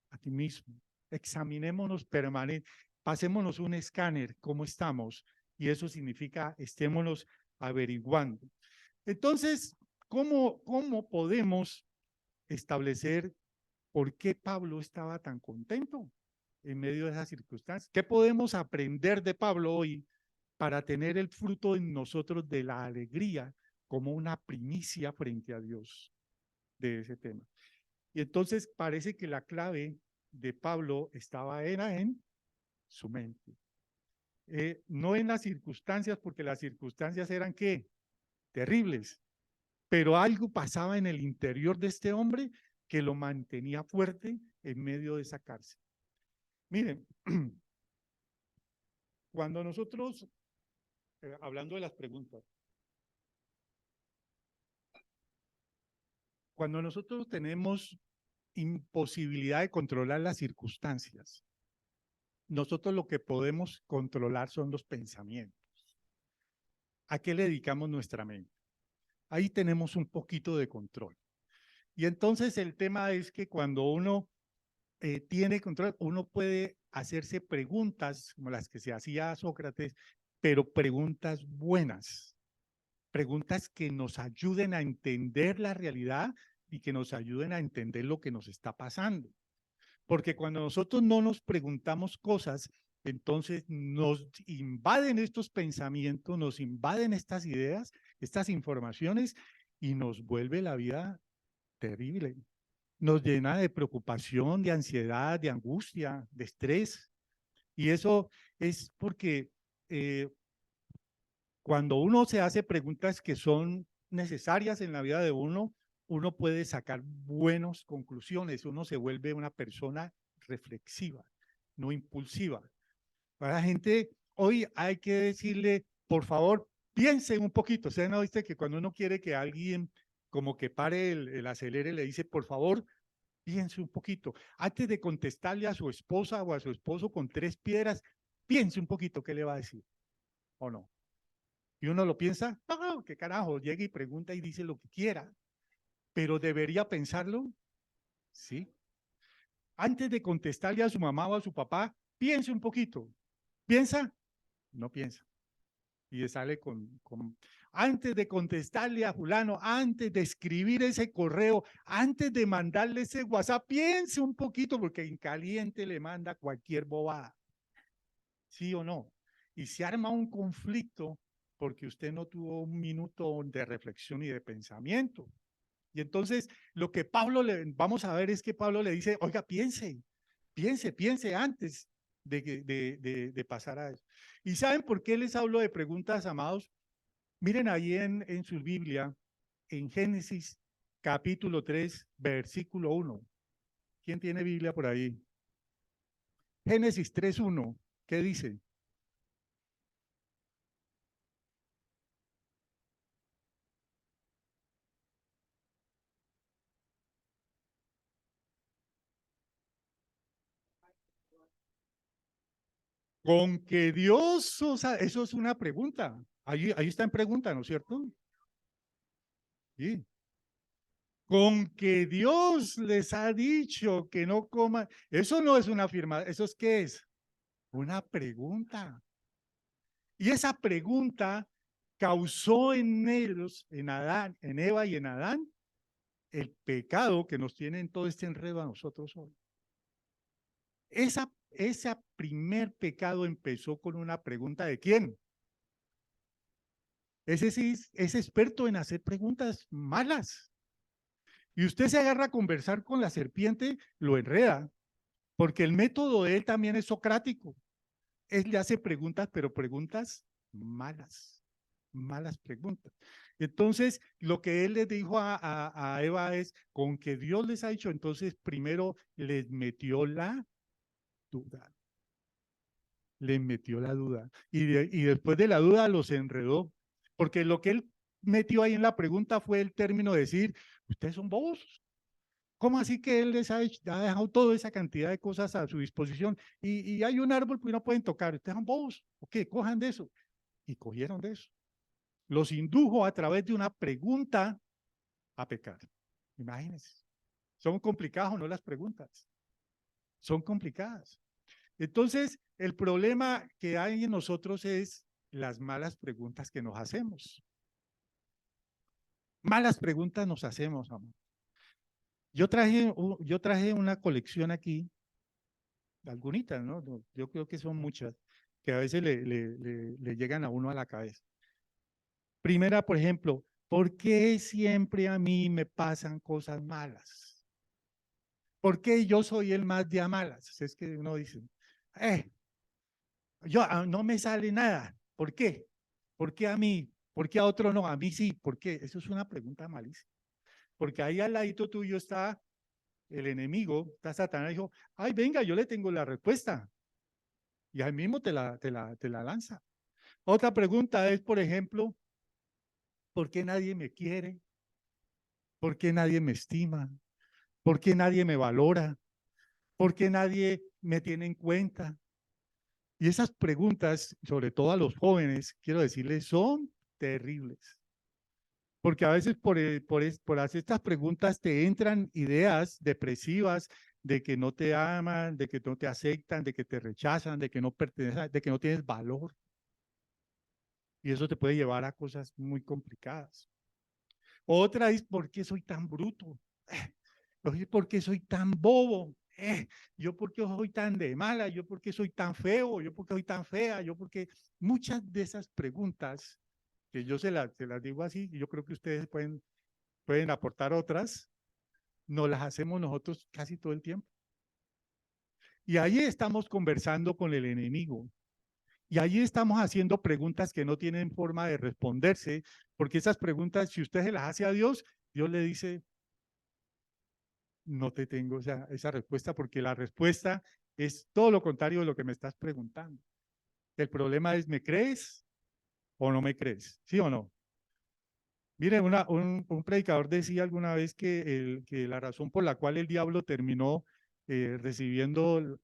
a ti mismo, examinémonos permanente, pasémonos un escáner, cómo estamos, y eso significa estémonos averiguando. Entonces, ¿cómo podemos establecer por qué Pablo estaba tan contento en medio de esas circunstancias? ¿Qué podemos aprender de Pablo hoy para tener el fruto en nosotros de la alegría como una primicia frente a Dios de ese tema? Y entonces parece que la clave de Pablo era en su mente. No en las circunstancias, porque las circunstancias eran ¿qué? Terribles, pero algo pasaba en el interior de este hombre que lo mantenía fuerte en medio de esa cárcel. Miren, cuando nosotros, hablando de las preguntas, cuando nosotros tenemos imposibilidad de controlar las circunstancias, nosotros lo que podemos controlar son los pensamientos. ¿A qué le dedicamos nuestra mente? Ahí tenemos un poquito de control. Y entonces el tema es que cuando uno tiene control, uno puede hacerse preguntas como las que se hacía a Sócrates, pero preguntas buenas, preguntas que nos ayuden a entender la realidad y que nos ayuden a entender lo que nos está pasando. Porque cuando nosotros no nos preguntamos cosas, entonces nos invaden estos pensamientos, nos invaden estas ideas, estas informaciones y nos vuelve la vida terrible. Nos llena de preocupación, de ansiedad, de angustia, de estrés. Y eso es porque cuando uno se hace preguntas que son necesarias en la vida de uno, uno puede sacar buenas conclusiones, uno se vuelve una persona reflexiva, no impulsiva. Para la gente, hoy hay que decirle, por favor, piense un poquito. ¿Usted no viste que cuando uno quiere que alguien como que pare el acelere, le dice, por favor, piense un poquito? Antes de contestarle a su esposa o a su esposo con 3 piedras, piense un poquito qué le va a decir, ¿o no? Y uno lo piensa, oh, qué carajo, llega y pregunta y dice lo que quiera, pero debería pensarlo, sí. Antes de contestarle a su mamá o a su papá, piense un poquito. ¿Piensa? No piensa. Y le sale antes de contestarle a fulano, antes de escribir ese correo, antes de mandarle ese WhatsApp, piense un poquito porque en caliente le manda cualquier bobada. ¿Sí o no? Y se arma un conflicto porque usted no tuvo un minuto de reflexión y de pensamiento. Y entonces lo que vamos a ver es que Pablo le dice, oiga, piense antes de pasar a eso. ¿Y saben por qué les hablo de preguntas, amados? Miren ahí en su Biblia, en Génesis capítulo 3, versículo 1. ¿Quién tiene Biblia por ahí? Génesis 3:1, ¿qué dice? Con que Dios, o sea, eso es una pregunta. Ahí está en pregunta, ¿no es cierto? Sí. Con que Dios les ha dicho que no coman, eso no es una afirmación, ¿eso es qué es? Una pregunta. Y esa pregunta causó en ellos, en Adán, en Eva y en Adán, el pecado que nos tiene en todo este enredo a nosotros hoy. Ese primer pecado empezó con una pregunta ¿de quién? Ese sí es experto en hacer preguntas malas. Y usted se agarra a conversar con la serpiente, lo enreda, porque el método de él también es socrático. Él le hace preguntas, pero preguntas malas preguntas. Entonces, lo que él les dijo a Eva es, con que Dios les ha dicho, entonces primero les metió la duda. Les metió la duda. Y después de la duda los enredó, porque lo que él metió ahí en la pregunta fue el término de decir, ustedes son bobos. ¿Cómo así que él les ha dejado toda esa cantidad de cosas a su disposición? Y hay un árbol que no pueden tocar. Ustedes son bobos. ¿Ok? Cojan de eso. Y cogieron de eso. Los indujo a través de una pregunta a pecar. Imagínense. Son complicadas o no las preguntas. Son complicadas. Entonces, el problema que hay en nosotros es las malas preguntas que nos hacemos. Malas preguntas nos hacemos, amor. Yo traje una colección aquí, algunitas, ¿no? Yo creo que son muchas, que a veces le llegan a uno a la cabeza. Primera, por ejemplo, ¿por qué siempre a mí me pasan cosas malas? ¿Por qué yo soy el más de a malas? Es que uno dice, no me sale nada. ¿Por qué? ¿Por qué a mí? ¿Por qué a otro no? A mí sí. ¿Por qué? Eso es una pregunta malísima. Porque ahí al ladito tuyo está el enemigo, está Satanás, dijo, ay, venga, yo le tengo la respuesta. Y ahí mismo te la lanza. Otra pregunta es, por ejemplo, ¿por qué nadie me quiere? ¿Por qué nadie me estima? ¿Por qué nadie me valora? ¿Por qué nadie me tiene en cuenta? Y esas preguntas, sobre todo a los jóvenes, quiero decirles, son terribles. Porque a veces por hacer estas preguntas te entran ideas depresivas, de que no te aman, de que no te aceptan, de que te rechazan, de que no perteneces, de que no tienes valor. Y eso te puede llevar a cosas muy complicadas. Otra es, ¿por qué soy tan bruto? Oye, ¿por qué soy tan bobo? Yo, ¿por qué soy tan de mala? Yo, ¿por qué soy tan feo? Yo, ¿por qué soy tan fea? Yo, ¿por qué? Muchas de esas preguntas, que yo se las digo así, y yo creo que ustedes pueden aportar otras, nos las hacemos nosotros casi todo el tiempo. Y ahí estamos conversando con el enemigo. Y ahí estamos haciendo preguntas que no tienen forma de responderse, porque esas preguntas, si usted se las hace a Dios, Dios le dice, no te tengo esa respuesta, porque la respuesta es todo lo contrario de lo que me estás preguntando. El problema es, ¿me crees o no me crees? ¿Sí o no? Mire, un predicador decía alguna vez que la razón por la cual el diablo terminó recibiendo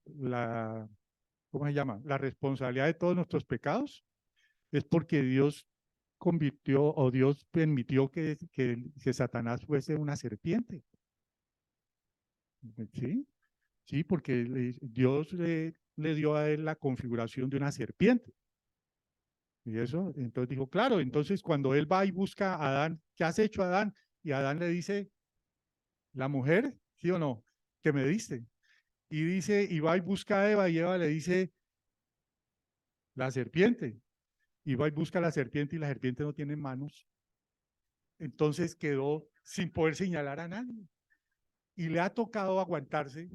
¿cómo se llama? La responsabilidad de todos nuestros pecados es porque Dios convirtió o Dios permitió que Satanás fuese una serpiente. ¿Sí? Sí, porque Dios le dio a él la configuración de una serpiente. Y eso, entonces dijo, claro, entonces cuando él va y busca a Adán, ¿qué has hecho, Adán? Y Adán le dice, la mujer, ¿sí o no? Que me diste. Y dice, y va y busca a Eva y Eva le dice, la serpiente. Y va y busca a la serpiente y la serpiente no tiene manos. Entonces quedó sin poder señalar a nadie. Y le ha tocado aguantarse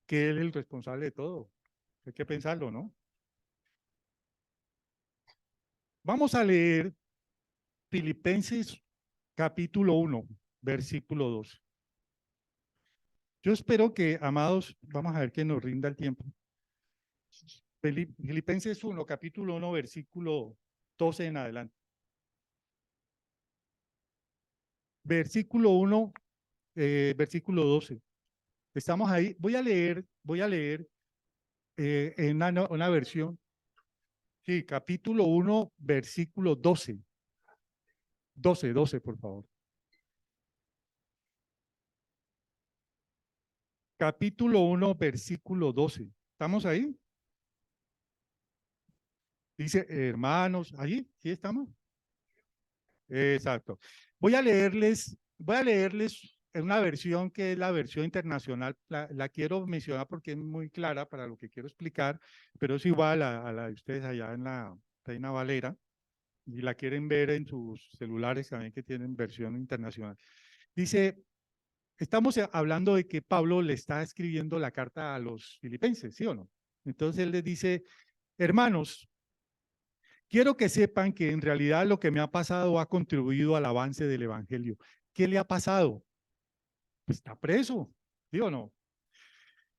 que él es el responsable de todo. Hay que pensarlo, ¿no? Vamos a leer Filipenses capítulo 1, versículo 2. Yo espero que, amados, vamos a ver que nos rinda el tiempo. Filipenses 1, capítulo 1, versículo 12 en adelante. Versículo 1, versículo 12. Estamos ahí. Voy a leer en una versión. Sí, capítulo 1, versículo 12. 12, por favor. Capítulo 1, versículo 12. ¿Estamos ahí? Dice, hermanos, ¿allí? ¿Sí estamos? Exacto. Voy a leerles en una versión que es la versión internacional. La quiero mencionar porque es muy clara para lo que quiero explicar, pero es igual a la de ustedes allá en la Reina Valera. Y la quieren ver en sus celulares también que tienen versión internacional. Dice, estamos hablando de que Pablo le está escribiendo la carta a los filipenses, ¿sí o no? Entonces él les dice, hermanos, quiero que sepan que en realidad lo que me ha pasado ha contribuido al avance del evangelio. ¿Qué le ha pasado? Pues está preso, ¿sí o no?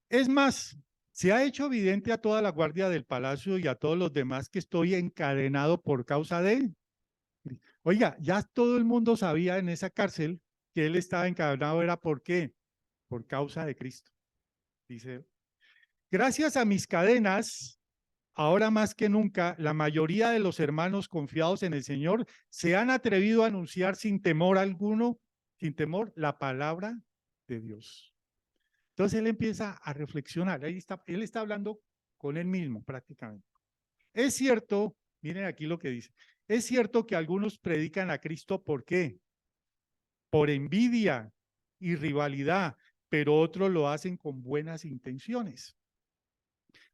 Es más, se ha hecho evidente a toda la guardia del palacio y a todos los demás que estoy encadenado por causa de él. Oiga, ya todo el mundo sabía en esa cárcel que él estaba encadenado, ¿era por qué? Por causa de Cristo. Dice, gracias a mis cadenas, ahora más que nunca, la mayoría de los hermanos confiados en el Señor se han atrevido a anunciar sin temor alguno, sin temor, la palabra de Dios. Entonces él empieza a reflexionar, él está hablando con él mismo prácticamente. Es cierto, miren aquí lo que dice, es cierto que algunos predican a Cristo, ¿por qué? Por envidia y rivalidad, pero otros lo hacen con buenas intenciones.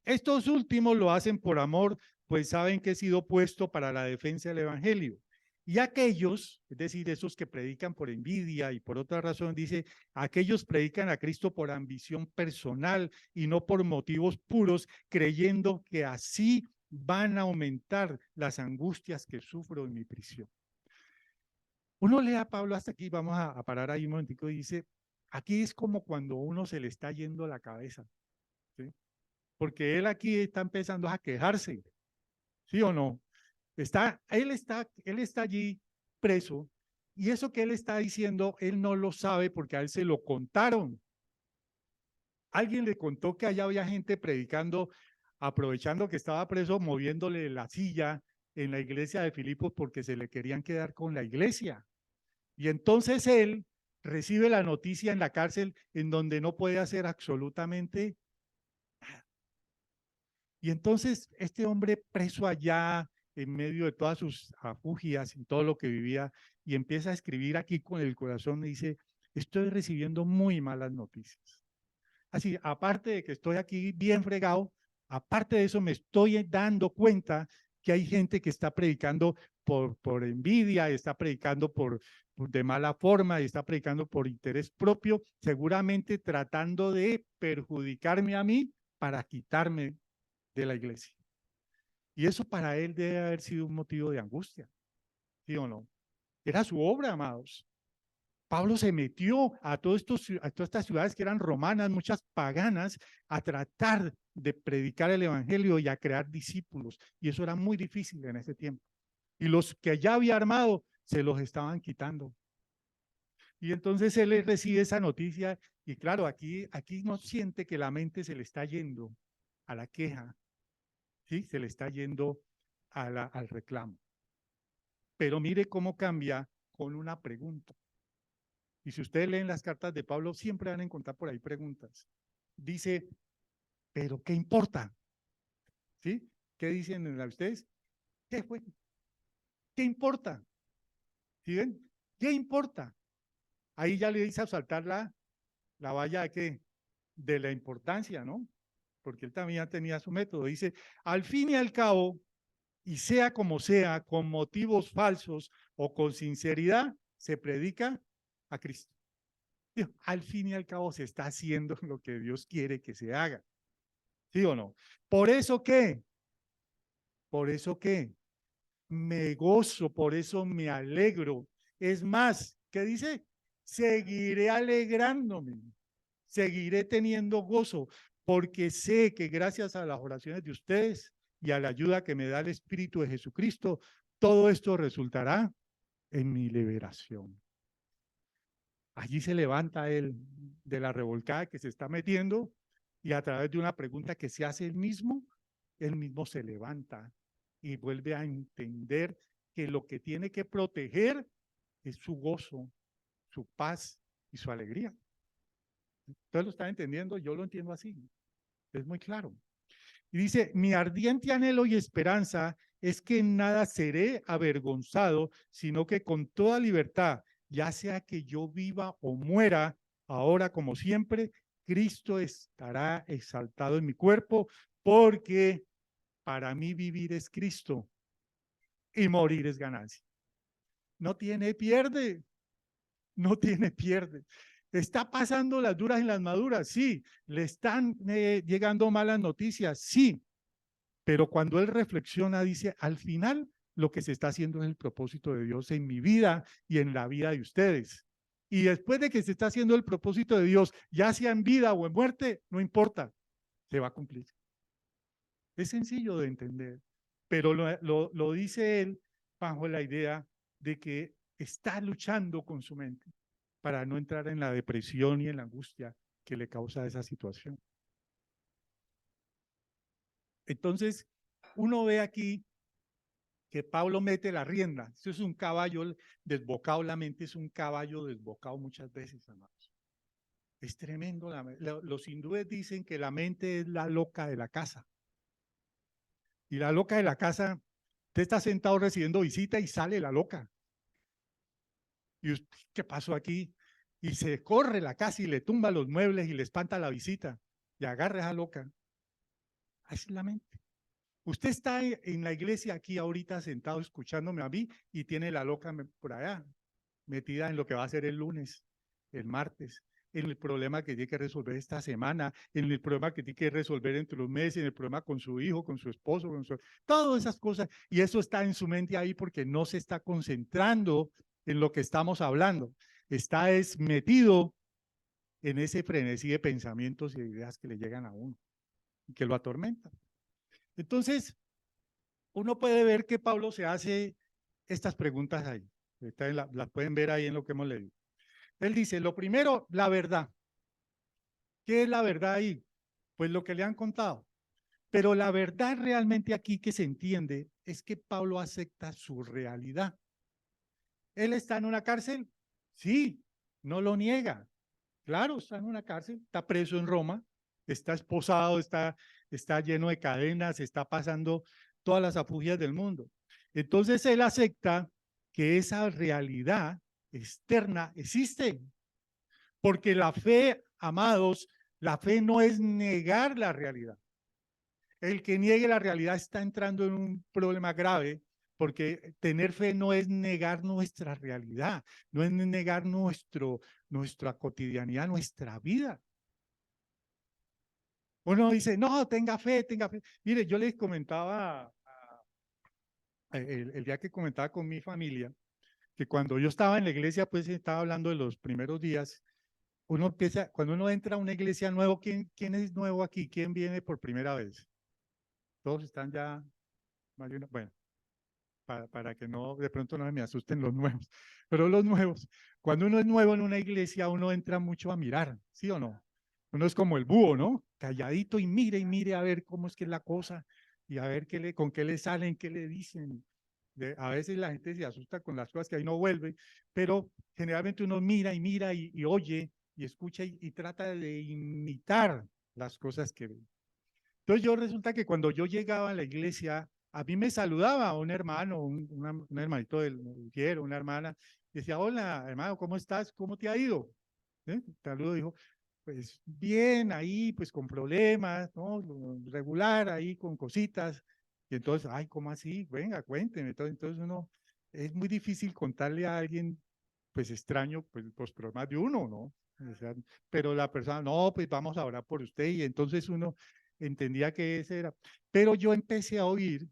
Estos últimos lo hacen por amor, pues saben que he sido puesto para la defensa del evangelio. Y aquellos, es decir, esos que predican por envidia y por otra razón, dice, aquellos predican a Cristo por ambición personal y no por motivos puros, creyendo que así van a aumentar las angustias que sufro en mi prisión. Uno lee a Pablo hasta aquí, vamos a parar ahí un momentico y dice, aquí es como cuando uno se le está yendo la cabeza, ¿sí? Porque él aquí está empezando a quejarse, ¿sí o no? Él está allí preso y eso que él está diciendo, él no lo sabe porque a él se lo contaron. Alguien le contó que allá había gente predicando, aprovechando que estaba preso, moviéndole la silla en la iglesia de Filipos porque se le querían quedar con la iglesia. Y entonces él recibe la noticia en la cárcel en donde no puede hacer absolutamente nada. Y entonces este hombre preso allá, en medio de todas sus afugias y todo lo que vivía, y empieza a escribir aquí con el corazón y dice, estoy recibiendo muy malas noticias. Así, aparte de que estoy aquí bien fregado, aparte de eso me estoy dando cuenta que hay gente que está predicando por envidia, está predicando de mala forma, y está predicando por interés propio, seguramente tratando de perjudicarme a mí para quitarme de la iglesia. Y eso para él debe haber sido un motivo de angustia, ¿sí o no? Era su obra, amados. Pablo se metió a todas estas ciudades que eran romanas, muchas paganas, a tratar de predicar el evangelio y a crear discípulos. Y eso era muy difícil en ese tiempo. Y los que ya había armado se los estaban quitando. Y entonces él recibe esa noticia y claro, aquí no siente que la mente se le está yendo a la queja, ¿sí? Se le está yendo al reclamo. Pero mire cómo cambia con una pregunta. Y si ustedes leen las cartas de Pablo, siempre van a encontrar por ahí preguntas. Dice, ¿pero qué importa? ¿Sí? ¿Qué dicen ustedes? ¿Qué fue? ¿Qué importa? ¿Sí ven? ¿Qué importa? Ahí ya le dice a saltar la valla de qué? De la importancia, ¿no? Porque él también ya tenía su método. Dice, al fin y al cabo, y sea como sea, con motivos falsos o con sinceridad, se predica a Cristo. Al fin y al cabo se está haciendo lo que Dios quiere que se haga. ¿Sí o no? Por eso que me gozo, por eso me alegro. Es más, ¿qué dice? Seguiré alegrándome, seguiré teniendo gozo, porque sé que gracias a las oraciones de ustedes y a la ayuda que me da el Espíritu de Jesucristo, todo esto resultará en mi liberación. Allí se levanta él de la revolcada que se está metiendo y a través de una pregunta que se hace él mismo se levanta y vuelve a entender que lo que tiene que proteger es su gozo, su paz y su alegría. ¿Ustedes lo están entendiendo? Yo lo entiendo así. Es muy claro. Y dice, mi ardiente anhelo y esperanza es que en nada seré avergonzado, sino que con toda libertad, ya sea que yo viva o muera, ahora como siempre, Cristo estará exaltado en mi cuerpo, porque para mí vivir es Cristo y morir es ganancia. No tiene pierde, no tiene pierde. ¿Está pasando las duras en las maduras? Sí. ¿Le están llegando malas noticias? Sí. Pero cuando él reflexiona, dice, al final lo que se está haciendo es el propósito de Dios en mi vida y en la vida de ustedes. Y después de que se está haciendo el propósito de Dios, ya sea en vida o en muerte, no importa, se va a cumplir. Es sencillo de entender, pero lo dice él bajo la idea de que está luchando con su mente para no entrar en la depresión y en la angustia que le causa esa situación. Entonces, uno ve aquí que Pablo mete la rienda. Esto es un caballo desbocado, la mente es un caballo desbocado muchas veces, amados. Es tremendo. Los hindúes dicen que la mente es la loca de la casa. Y la loca de la casa, usted está sentado recibiendo visita y sale la loca. ¿Y usted, qué pasó aquí? Y se corre la casa y le tumba los muebles y le espanta la visita. Y agarra a esa loca. Así es la mente. Usted está en la iglesia aquí ahorita sentado escuchándome a mí y tiene la loca por allá, metida en lo que va a ser el lunes, el martes, en el problema que tiene que resolver esta semana, en el problema que tiene que resolver entre los meses, en el problema con su hijo, con su esposo, todas esas cosas. Y eso está en su mente ahí porque no se está concentrando en lo que estamos hablando. Está metido en ese frenesí de pensamientos y de ideas que le llegan a uno y que lo atormentan. Entonces, uno puede ver que Pablo se hace estas preguntas ahí. Las pueden ver ahí en lo que hemos leído. Él dice, lo primero, la verdad. ¿Qué es la verdad ahí? Pues lo que le han contado. Pero la verdad realmente aquí que se entiende es que Pablo acepta su realidad. ¿Él está en una cárcel? Sí. no lo niega. Claro, está en una cárcel, está preso en Roma, está esposado, está lleno de cadenas, está pasando todas las afugias del mundo. Entonces él acepta que esa realidad externa existe, porque la fe, amados, la fe no es negar la realidad. El que niegue la realidad está entrando en un problema grave, porque tener fe no es negar nuestra realidad, no es negar nuestra cotidianidad, nuestra vida. Uno dice, no, tenga fe, tenga fe. Mire, yo les comentaba el día que comentaba con mi familia, que cuando yo estaba en la iglesia, pues estaba hablando de los primeros días. Uno empieza, cuando uno entra a una iglesia nueva, ¿quién es nuevo aquí? ¿Quién viene por primera vez? Todos están ya, bueno, para que no, de pronto no me asusten los nuevos, pero los nuevos, cuando uno es nuevo en una iglesia, uno entra mucho a mirar, ¿sí o no? Uno es como el búho, ¿no? Calladito y mire a ver cómo es que es la cosa y a ver con qué le salen, qué le dicen. A veces la gente se asusta con las cosas que ahí no vuelve, pero generalmente uno mira y oye y escucha y trata de imitar las cosas que ve. Entonces yo resulta que cuando yo llegaba a la iglesia, a mí me saludaba un hermano, un hermanito del quiero, una hermana, y decía, hola hermano, ¿cómo estás? ¿Cómo te ha ido? Saludo, dijo, pues bien, ahí pues con problemas, ¿no? Regular, ahí con cositas. Y entonces, ay, ¿cómo así? Venga, cuénteme. Entonces uno, es muy difícil contarle a alguien, pues extraño, pues los problemas de uno, ¿no? O sea, pero la persona, no, pues vamos a orar por usted. Y entonces uno entendía que ese era. Pero yo empecé a oír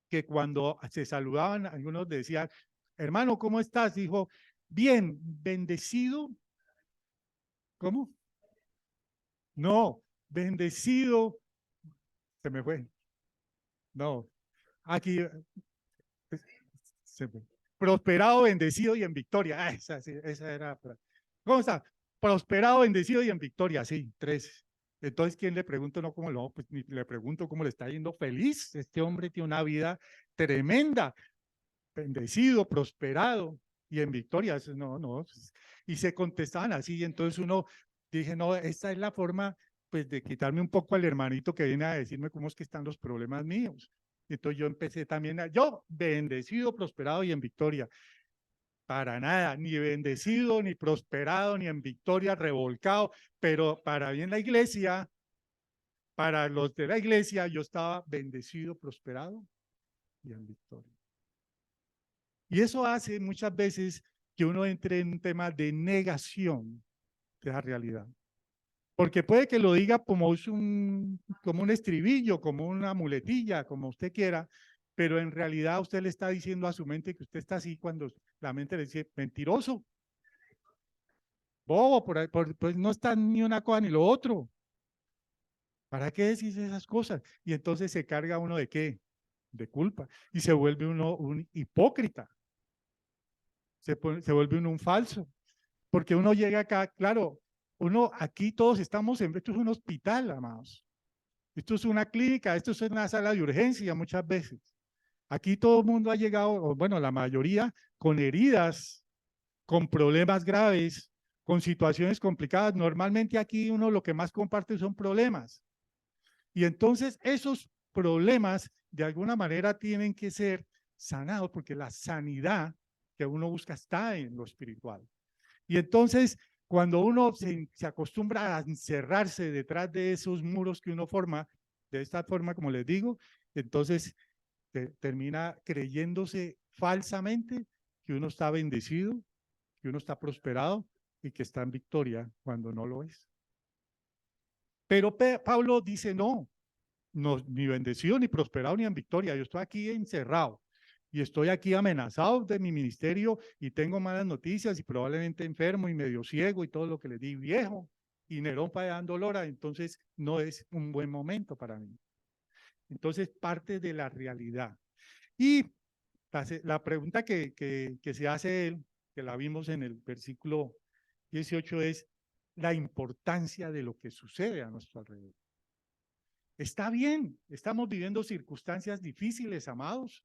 que cuando se saludaban, algunos decían, hermano, ¿cómo estás? Dijo, bien, bendecido. ¿Cómo? No, bendecido, se me fue. No, aquí, pues, se fue. Prosperado, bendecido y en victoria. Ah, esa era. ¿Cómo está? Prosperado, bendecido y en victoria, sí, tres. Entonces, ¿quién le pregunto? No, ¿cómo lo? Pues ni le pregunto cómo le está yendo feliz. Este hombre tiene una vida tremenda, bendecido, prosperado y en victoria. No, no. Y se contestaban así, y entonces uno dije, no, esta es la forma pues de quitarme un poco al hermanito que viene a decirme cómo es que están los problemas míos. Entonces yo empecé también yo bendecido, prosperado y en victoria. Para nada, ni bendecido, ni prosperado, ni en victoria, revolcado, pero para bien la iglesia, para los de la iglesia, yo estaba bendecido, prosperado y en victoria. Y eso hace muchas veces que uno entre en un tema de negación de la realidad. Porque puede que lo diga como como un estribillo, como una muletilla, como usted quiera, pero en realidad usted le está diciendo a su mente que usted está así cuando la mente le dice mentiroso, bobo, pues no está ni una cosa ni lo otro. ¿Para qué decís esas cosas? Y entonces se carga uno de qué? De culpa. Y se vuelve uno un hipócrita. Se vuelve uno un falso. Porque uno llega acá, claro, uno aquí todos estamos esto es un hospital, amados. Esto es una clínica, esto es una sala de urgencia muchas veces. Aquí todo el mundo ha llegado, o bueno, la mayoría, con heridas, con problemas graves, con situaciones complicadas. Normalmente aquí uno lo que más comparte son problemas. Y entonces esos problemas de alguna manera tienen que ser sanados porque la sanidad que uno busca está en lo espiritual. Y entonces, cuando uno se acostumbra a encerrarse detrás de esos muros que uno forma, de esta forma, como les digo, entonces termina creyéndose falsamente que uno está bendecido, que uno está prosperado y que está en victoria cuando no lo es. Pero Pablo dice, no, no, ni bendecido, ni prosperado, ni en victoria. Yo estoy aquí encerrado y estoy aquí amenazado de mi ministerio y tengo malas noticias y probablemente enfermo y medio ciego y todo lo que le di viejo y Nerón dando lora, entonces no es un buen momento para mí. Entonces parte de la realidad. Y la pregunta que se hace él, que la vimos en el versículo 18, es la importancia de lo que sucede a nuestro alrededor. Está bien, estamos viviendo circunstancias difíciles, amados.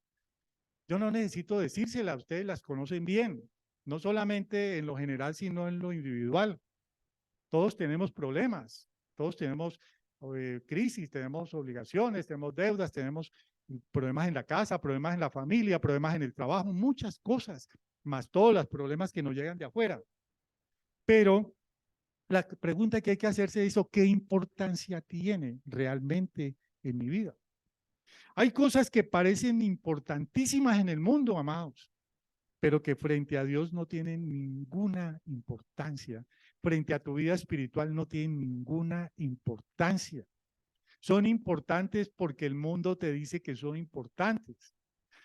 Yo no necesito decírselas, ustedes las conocen bien. no solamente en lo general, sino en lo individual. Todos tenemos problemas, todos tenemos crisis, tenemos obligaciones, tenemos deudas, tenemos problemas en la casa, problemas en la familia, problemas en el trabajo, muchas cosas, más todos los problemas que nos llegan de afuera. Pero la pregunta que hay que hacerse es, ¿qué importancia tiene realmente en mi vida? Hay cosas que parecen importantísimas en el mundo, amados, pero que frente a Dios no tienen ninguna importancia. Frente a tu vida espiritual no tienen ninguna importancia. Son importantes porque el mundo te dice que son importantes.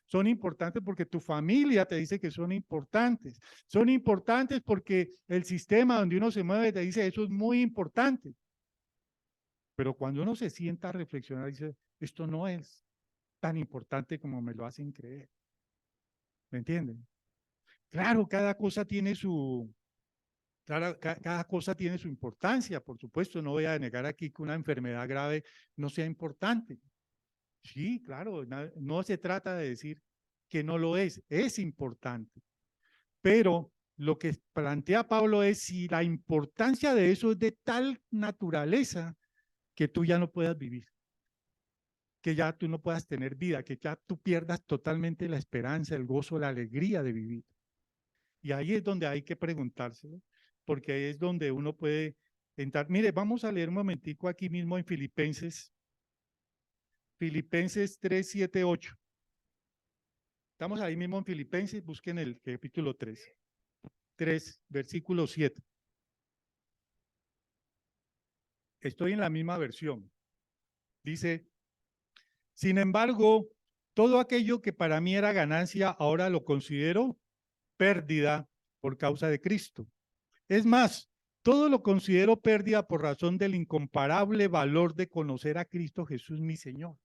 Son importantes porque tu familia te dice que son importantes. Son importantes porque el sistema donde uno se mueve te dice eso es muy importante. Pero cuando uno se sienta a reflexionar, dice, esto no es tan importante como me lo hacen creer. ¿Me entienden? Claro, cada cosa tiene su importancia, por supuesto. No voy a negar aquí que una enfermedad grave no sea importante. Sí, claro, no se trata de decir que no lo es importante. Pero lo que plantea Pablo es si la importancia de eso es de tal naturaleza que tú ya no puedas vivir, que ya tú no puedas tener vida, que ya tú pierdas totalmente la esperanza, el gozo, la alegría de vivir. Y ahí es donde hay que preguntárselo, porque ahí es donde uno puede entrar. Mire, vamos a leer un momentico aquí mismo en Filipenses 3, 7, 8. Estamos ahí mismo en Filipenses, busquen el capítulo 3, versículo 7. Estoy en la misma versión. Dice, sin embargo, todo aquello que para mí era ganancia, ahora lo considero pérdida por causa de Cristo. Es más, todo lo considero pérdida por razón del incomparable valor de conocer a Cristo Jesús, mi Señor.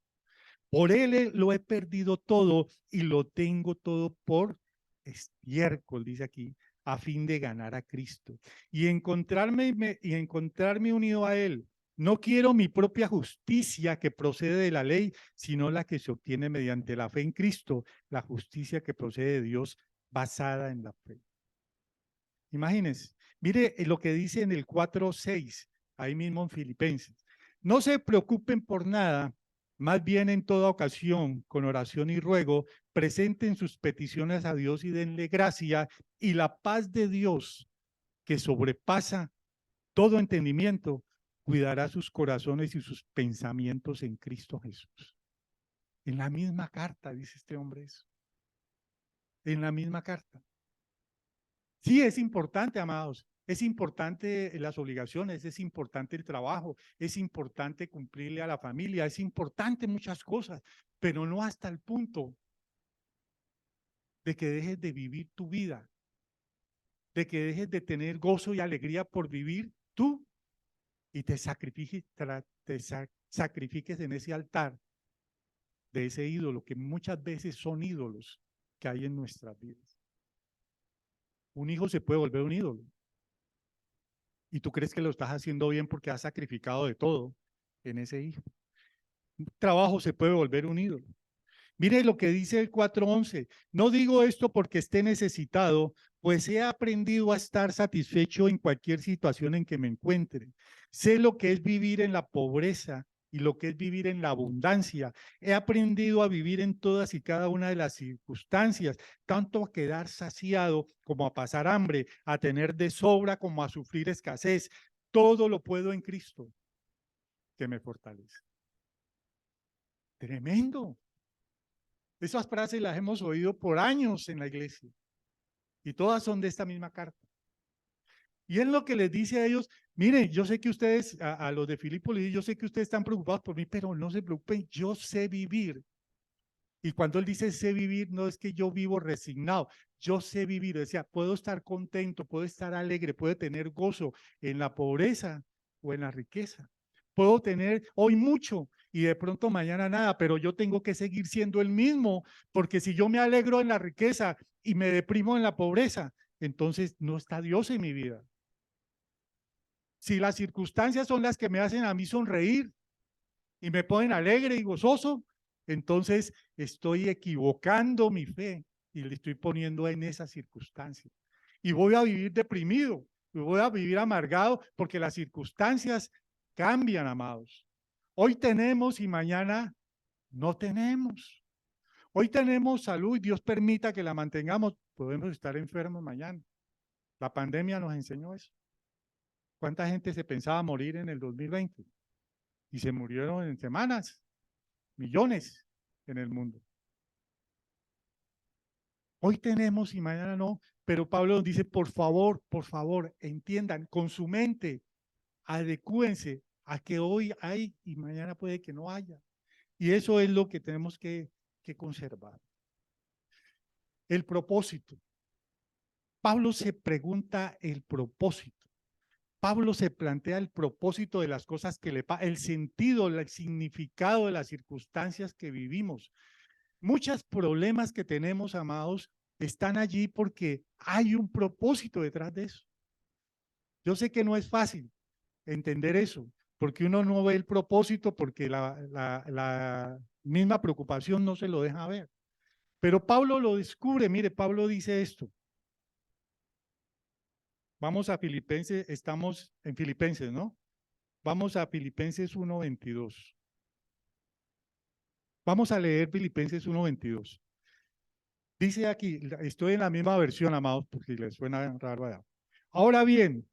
Por él lo he perdido todo y lo tengo todo por estiércol, dice aquí, a fin de ganar a Cristo y encontrarme unido a él. No quiero mi propia justicia que procede de la ley, sino la que se obtiene mediante la fe en Cristo, la justicia que procede de Dios basada en la fe. Imagínense, mire lo que dice en el 4:6, ahí mismo en Filipenses. No se preocupen por nada, más bien en toda ocasión, con oración y ruego, presenten sus peticiones a Dios y denle gracia, y la paz de Dios, que sobrepasa todo entendimiento, cuidará sus corazones y sus pensamientos en Cristo Jesús. En la misma carta dice este hombre eso. En la misma carta. Sí, es importante, amados. Es importante las obligaciones, es importante el trabajo, es importante cumplirle a la familia, es importante muchas cosas, pero no hasta el punto de que dejes de vivir tu vida, de que dejes de tener gozo y alegría por vivir tú y te sacrifiques en ese altar de ese ídolo, que muchas veces son ídolos que hay en nuestras vidas. Un hijo se puede volver un ídolo. Y tú crees que lo estás haciendo bien porque has sacrificado de todo en ese hijo. Un trabajo se puede volver un ídolo. Mire lo que dice el 4:11. No digo esto porque esté necesitado, pues he aprendido a estar satisfecho en cualquier situación en que me encuentre. Sé lo que es vivir en la pobreza y lo que es vivir en la abundancia. He aprendido a vivir en todas y cada una de las circunstancias, tanto a quedar saciado como a pasar hambre, a tener de sobra como a sufrir escasez. Todo lo puedo en Cristo, que me fortalece. Tremendo. Esas frases las hemos oído por años en la iglesia y todas son de esta misma carta. Y es lo que les dice a ellos, miren, yo sé que ustedes, a los de Filipo, yo sé que ustedes están preocupados por mí, pero no se preocupen, yo sé vivir. Y cuando él dice sé vivir, no es que yo vivo resignado, yo sé vivir, o sea, puedo estar contento, puedo estar alegre, puedo tener gozo en la pobreza o en la riqueza. Puedo tener hoy mucho y de pronto mañana nada, pero yo tengo que seguir siendo el mismo, porque si yo me alegro en la riqueza y me deprimo en la pobreza, entonces no está Dios en mi vida. Si las circunstancias son las que me hacen a mí sonreír y me ponen alegre y gozoso, entonces estoy equivocando mi fe y le estoy poniendo en esa circunstancia. y voy a vivir deprimido, y voy a vivir amargado, porque las circunstancias cambian, amados. Hoy tenemos y mañana no tenemos. Hoy tenemos salud y Dios permita que la mantengamos. Podemos estar enfermos mañana. La pandemia nos enseñó eso. ¿Cuánta gente se pensaba morir en el 2020? Y se murieron en semanas, millones en el mundo. Hoy tenemos y mañana no, pero Pablo nos dice, por favor, entiendan, con su mente, adecúense a que hoy hay y mañana puede que no haya. Y eso es lo que tenemos que conservar. El propósito. Pablo se pregunta el propósito. Pablo se plantea el propósito de las cosas que le pasan, el sentido, el significado de las circunstancias que vivimos. Muchos problemas que tenemos, amados, están allí porque hay un propósito detrás de eso. Yo sé que no es fácil entender eso, porque uno no ve el propósito porque la misma preocupación no se lo deja ver. Pero Pablo lo descubre. Mire, Pablo dice esto. Vamos a Filipenses, estamos en Filipenses, ¿no? Vamos a Filipenses 1:22. Vamos a leer Filipenses 1:22. Dice aquí, estoy en la misma versión, amados, porque les suena raro allá. Ahora bien,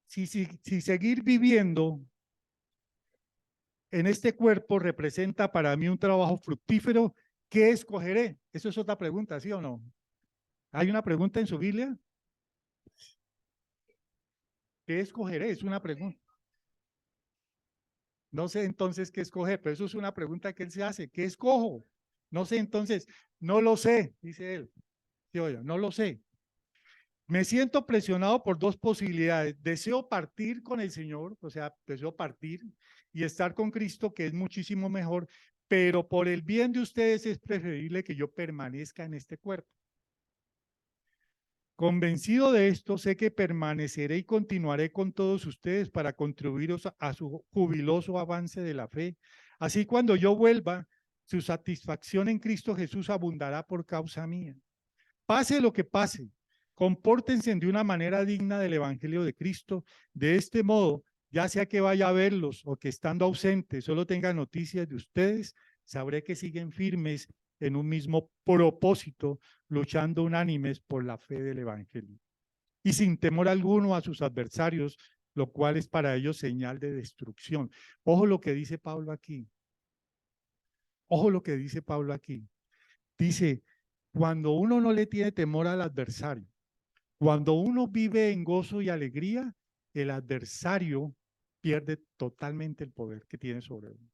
si seguir viviendo en este cuerpo representa para mí un trabajo fructífero, ¿qué escogeré? Eso es otra pregunta, ¿sí o no? ¿Hay una pregunta en su Biblia? ¿Qué escogeré? Es una pregunta. No sé entonces qué escoger, pero eso es una pregunta que él se hace. ¿Qué escojo? No sé entonces, no lo sé, dice él. Sí, oye, no lo sé. Me siento presionado por dos posibilidades. Deseo partir con el Señor, o sea, deseo partir y estar con Cristo, que es muchísimo mejor, pero por el bien de ustedes es preferible que yo permanezca en este cuerpo. Convencido de esto, sé que permaneceré y continuaré con todos ustedes para contribuir a su jubiloso avance de la fe. Así cuando yo vuelva, su satisfacción en Cristo Jesús abundará por causa mía. Pase lo que pase, compórtense de una manera digna del Evangelio de Cristo. De este modo, ya sea que vaya a verlos o que estando ausente solo tenga noticias de ustedes, sabré que siguen firmes en un mismo propósito, luchando unánimes por la fe del Evangelio. Y sin temor alguno a sus adversarios, lo cual es para ellos señal de destrucción. Ojo lo que dice Pablo aquí. Ojo lo que dice Pablo aquí. Dice, cuando uno no le tiene temor al adversario, cuando uno vive en gozo y alegría, el adversario pierde totalmente el poder que tiene sobre uno.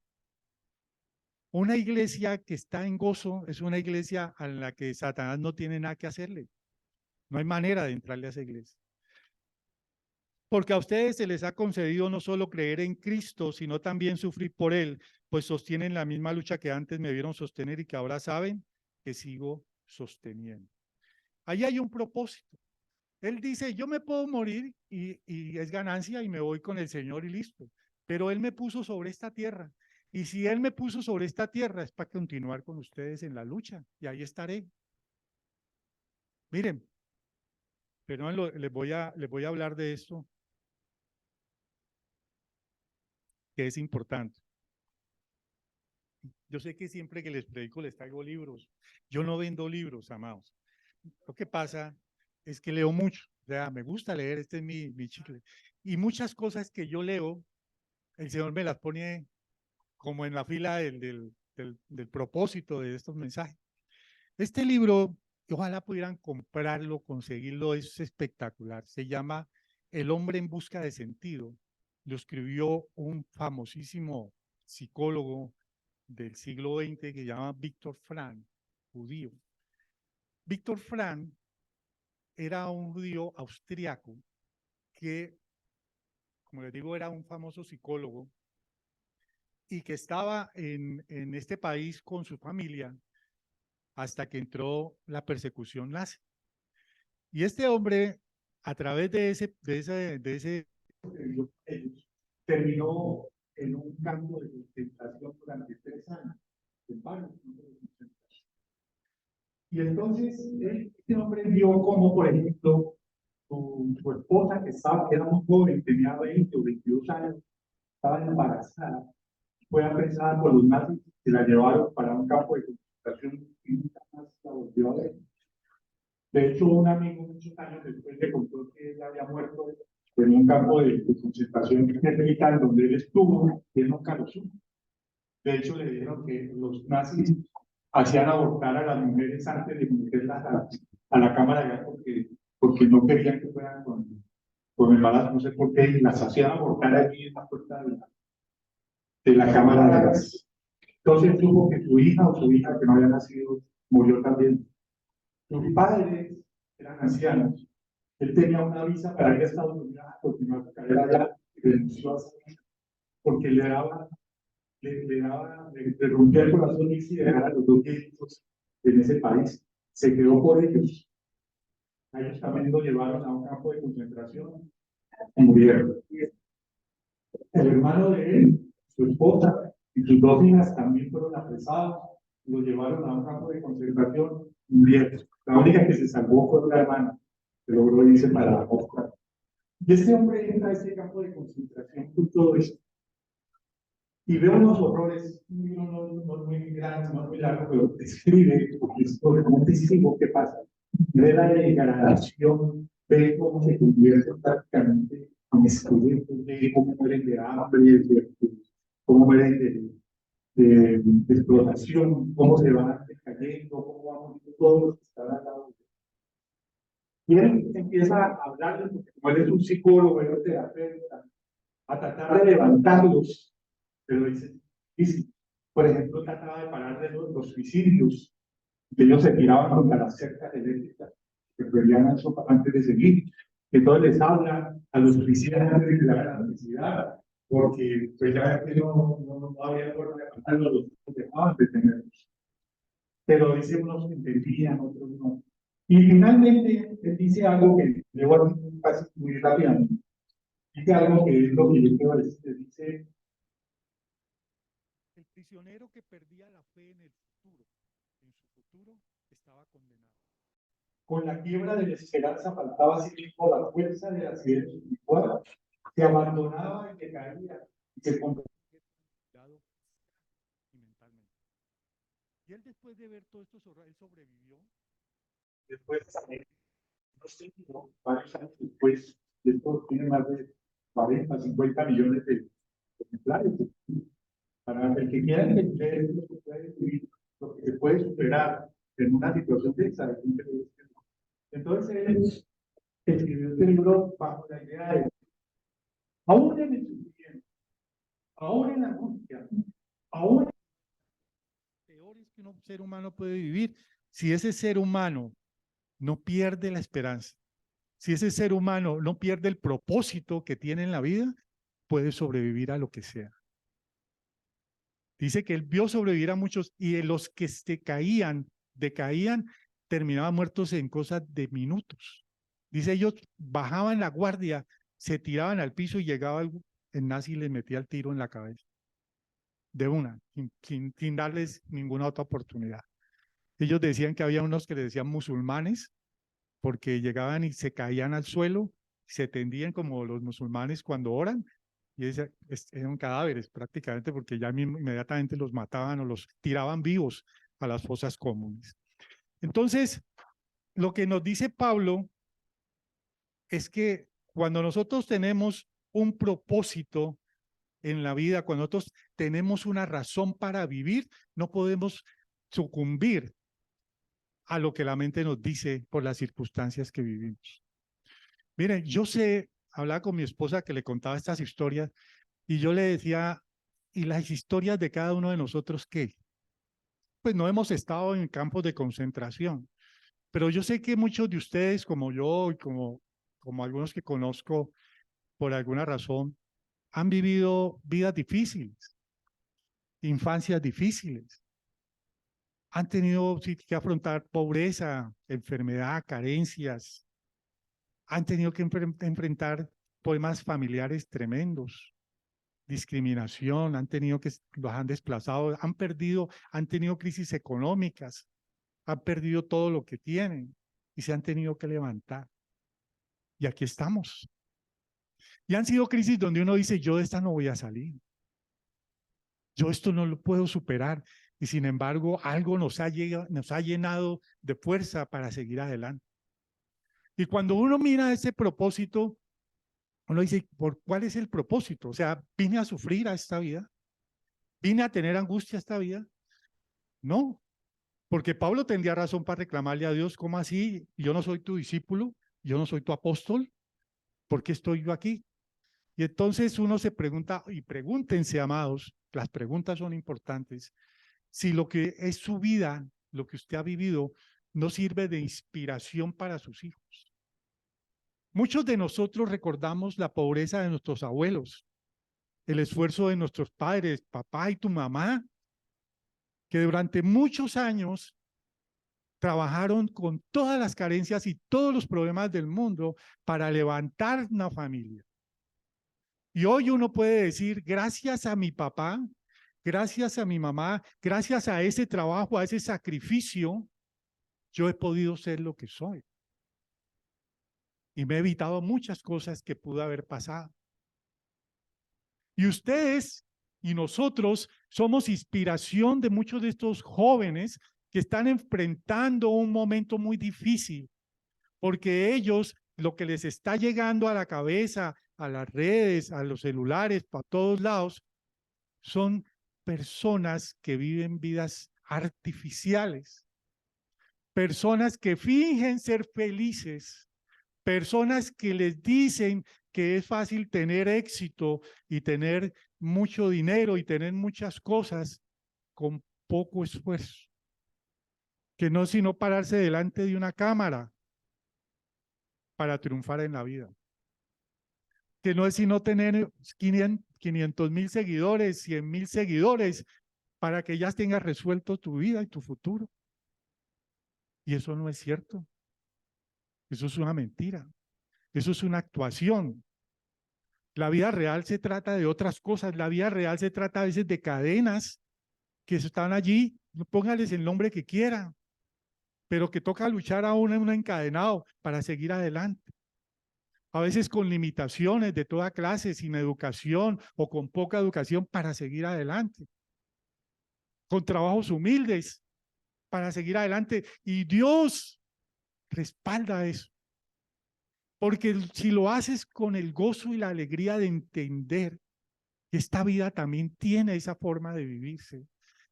Una iglesia que está en gozo es una iglesia a la que Satanás no tiene nada que hacerle. No hay manera de entrarle a esa iglesia. Porque a ustedes se les ha concedido no solo creer en Cristo, sino también sufrir por Él, pues sostienen la misma lucha que antes me vieron sostener y que ahora saben que sigo sosteniendo. Ahí hay un propósito. Él dice, yo me puedo morir y es ganancia y me voy con el Señor y listo. Pero Él me puso sobre esta tierra. Y si Él me puso sobre esta tierra es para continuar con ustedes en la lucha. Y ahí estaré. Miren, pero les voy a hablar de esto que es importante. Yo sé que siempre que les predico les traigo libros. Yo no vendo libros, amados. Lo que pasa es que leo mucho. O sea, me gusta leer, este es mi chicle. Y muchas cosas que yo leo, el Señor me las pone como en la fila del propósito de estos mensajes. Este libro, ojalá pudieran comprarlo, conseguirlo, es espectacular. Se llama El hombre en busca de sentido. Lo escribió un famosísimo psicólogo del siglo XX que se llama Víctor Frank, judío. Víctor Frank era un judío austriaco que, como les digo, era un famoso psicólogo y que estaba en este país con su familia hasta que entró la persecución nazi. Y este hombre, a través de ese terminó en un campo de concentración durante 3 años. Y entonces, este hombre vio como, por ejemplo, su esposa, que era muy joven, tenía 20 o 22 años, estaba embarazada, fue apresada por los nazis, se la llevaron para un campo de concentración y nunca más la volvió a ver. De hecho, un amigo muchos años después le contó que él había muerto en un campo de concentración militar donde él estuvo, y él nunca lo supo. De hecho, le dijeron que los nazis hacían abortar a las mujeres antes de meterlas a la cámara de gas porque no querían que fueran con embarazo, no sé por qué, y las hacían abortar allí en la puerta de la cámara de gas. Entonces supo que su hija o su hija que no había nacido murió también. Sus padres eran ancianos. Él tenía una visa para ir a Estados Unidos a continuar su carrera allá y renunció a esa visa porque le rompía el corazón y se dejar a los dos viejitos en ese país. Se quedó por ellos. A ellos también lo llevaron a un campo de concentración y murieron. El hermano de él, su esposa y sus dos hijas también fueron apresados, lo llevaron a un campo de concentración y murieron. La única que se salvó fue una hermana, que logró irse para Oscar. Y este hombre entra a este campo de concentración con todo esto. Y ve unos horrores, no muy grandes, no muy largos, pero describe, porque es como testigo, qué pasa. Ve la degradación, ve cómo se convierte prácticamente en esqueletos, ve cómo mueren de hambre, cómo mueren de explotación, cómo se van decayendo, cómo van muriendo todos los que están al lado. Y él empieza a hablarles, porque como él es un psicólogo, es un terapeuta, a tratar de levantarlos, pero dice, por ejemplo, trataba de parar de los suicidios, que ellos se tiraban contra las cercas eléctricas, que perdían eso antes de seguir, que todos les hablan a los suicidas antes de que le hagan la necesidad, porque pues ya que no había forma de matarlos, los dejaban de tenerlos. Pero dice, unos entendían, otros no. Y finalmente, él dice algo que le voy a decir casi muy rápidamente. Dice algo que es lo que yo quiero decir. Dice, el prisionero que perdía la fe en su futuro, estaba condenado. con la quiebra de la esperanza faltaba así mismo la fuerza de las ideas espirituales. Se abandonaba y decaía y se convertía y mentalmente. Y él después de ver todos estos horrores, él sobrevivió. después, no sé, varios años después, esto tiene más de 40, 50 millones de ejemplares. Para el que quiera entender lo que puede vivir, lo que se puede superar en una situación de esa. Entonces, él escribió este libro bajo la idea de, aún en el sufrimiento, aún en la angustia, aún en peores que un ser humano puede vivir, si ese ser humano no pierde la esperanza, si ese ser humano no pierde el propósito que tiene en la vida, puede sobrevivir a lo que sea. Dice que él vio sobrevivir a muchos y de los que decaían, terminaban muertos en cosas de minutos. Dice, ellos bajaban la guardia, se tiraban al piso y llegaba el nazi y les metía el tiro en la cabeza. De una, sin darles ninguna otra oportunidad. Ellos decían que había unos que les decían musulmanes, porque llegaban y se caían al suelo, se tendían como los musulmanes cuando oran, y eran cadáveres prácticamente, porque ya inmediatamente los mataban o los tiraban vivos a las fosas comunes. Entonces, lo que nos dice Pablo es que cuando nosotros tenemos un propósito en la vida, cuando nosotros tenemos una razón para vivir, no podemos sucumbir a lo que la mente nos dice por las circunstancias que vivimos. Miren, yo hablaba con mi esposa que le contaba estas historias y yo le decía, ¿y las historias de cada uno de nosotros qué? Pues no hemos estado en campos de concentración, pero yo sé que muchos de ustedes, como yo y como algunos que conozco por alguna razón, han vivido vidas difíciles, infancias difíciles. Han tenido que afrontar pobreza, enfermedad, carencias. Han tenido que enfrentar problemas familiares tremendos, discriminación, los han desplazado, han tenido crisis económicas, han perdido todo lo que tienen y se han tenido que levantar. Y aquí estamos. Y han sido crisis donde uno dice, yo de esta no voy a salir. Yo esto no lo puedo superar. Y sin embargo, algo nos ha llenado de fuerza para seguir adelante. Y cuando uno mira ese propósito, uno dice, ¿cuál es el propósito? O sea, ¿vine a sufrir a esta vida? ¿Vine a tener angustia a esta vida? No, porque Pablo tendría razón para reclamarle a Dios, ¿cómo así? Yo no soy tu discípulo, yo no soy tu apóstol, ¿por qué estoy yo aquí? Y entonces uno se pregunta, y pregúntense, amados, las preguntas son importantes, si lo que es su vida, lo que usted ha vivido, no sirve de inspiración para sus hijos. Muchos de nosotros recordamos la pobreza de nuestros abuelos, el esfuerzo de nuestros padres, papá y tu mamá, que durante muchos años trabajaron con todas las carencias y todos los problemas del mundo para levantar una familia. Y hoy uno puede decir, gracias a mi papá, gracias a mi mamá, gracias a ese trabajo, a ese sacrificio, yo he podido ser lo que soy. Y me he evitado muchas cosas que pudo haber pasado. Y ustedes y nosotros somos inspiración de muchos de estos jóvenes que están enfrentando un momento muy difícil, porque ellos, lo que les está llegando a la cabeza, a las redes, a los celulares, para todos lados, son personas que viven vidas artificiales, personas que fingen ser felices, personas que les dicen que es fácil tener éxito y tener mucho dinero y tener muchas cosas con poco esfuerzo, que no es sino pararse delante de una cámara para triunfar en la vida, que no es sino tener 500,000 seguidores, 100,000 seguidores para que ya tengas resuelto tu vida y tu futuro. Y eso no es cierto. Eso es una mentira. Eso es una actuación. La vida real se trata de otras cosas. La vida real se trata a veces de cadenas que están allí. Póngales el nombre que quieran, pero que toca luchar aún en un encadenado para seguir adelante. A veces con limitaciones de toda clase, sin educación o con poca educación para seguir adelante. Con trabajos humildes para seguir adelante. Y Dios respalda eso. Porque si lo haces con el gozo y la alegría de entender que esta vida también tiene esa forma de vivirse,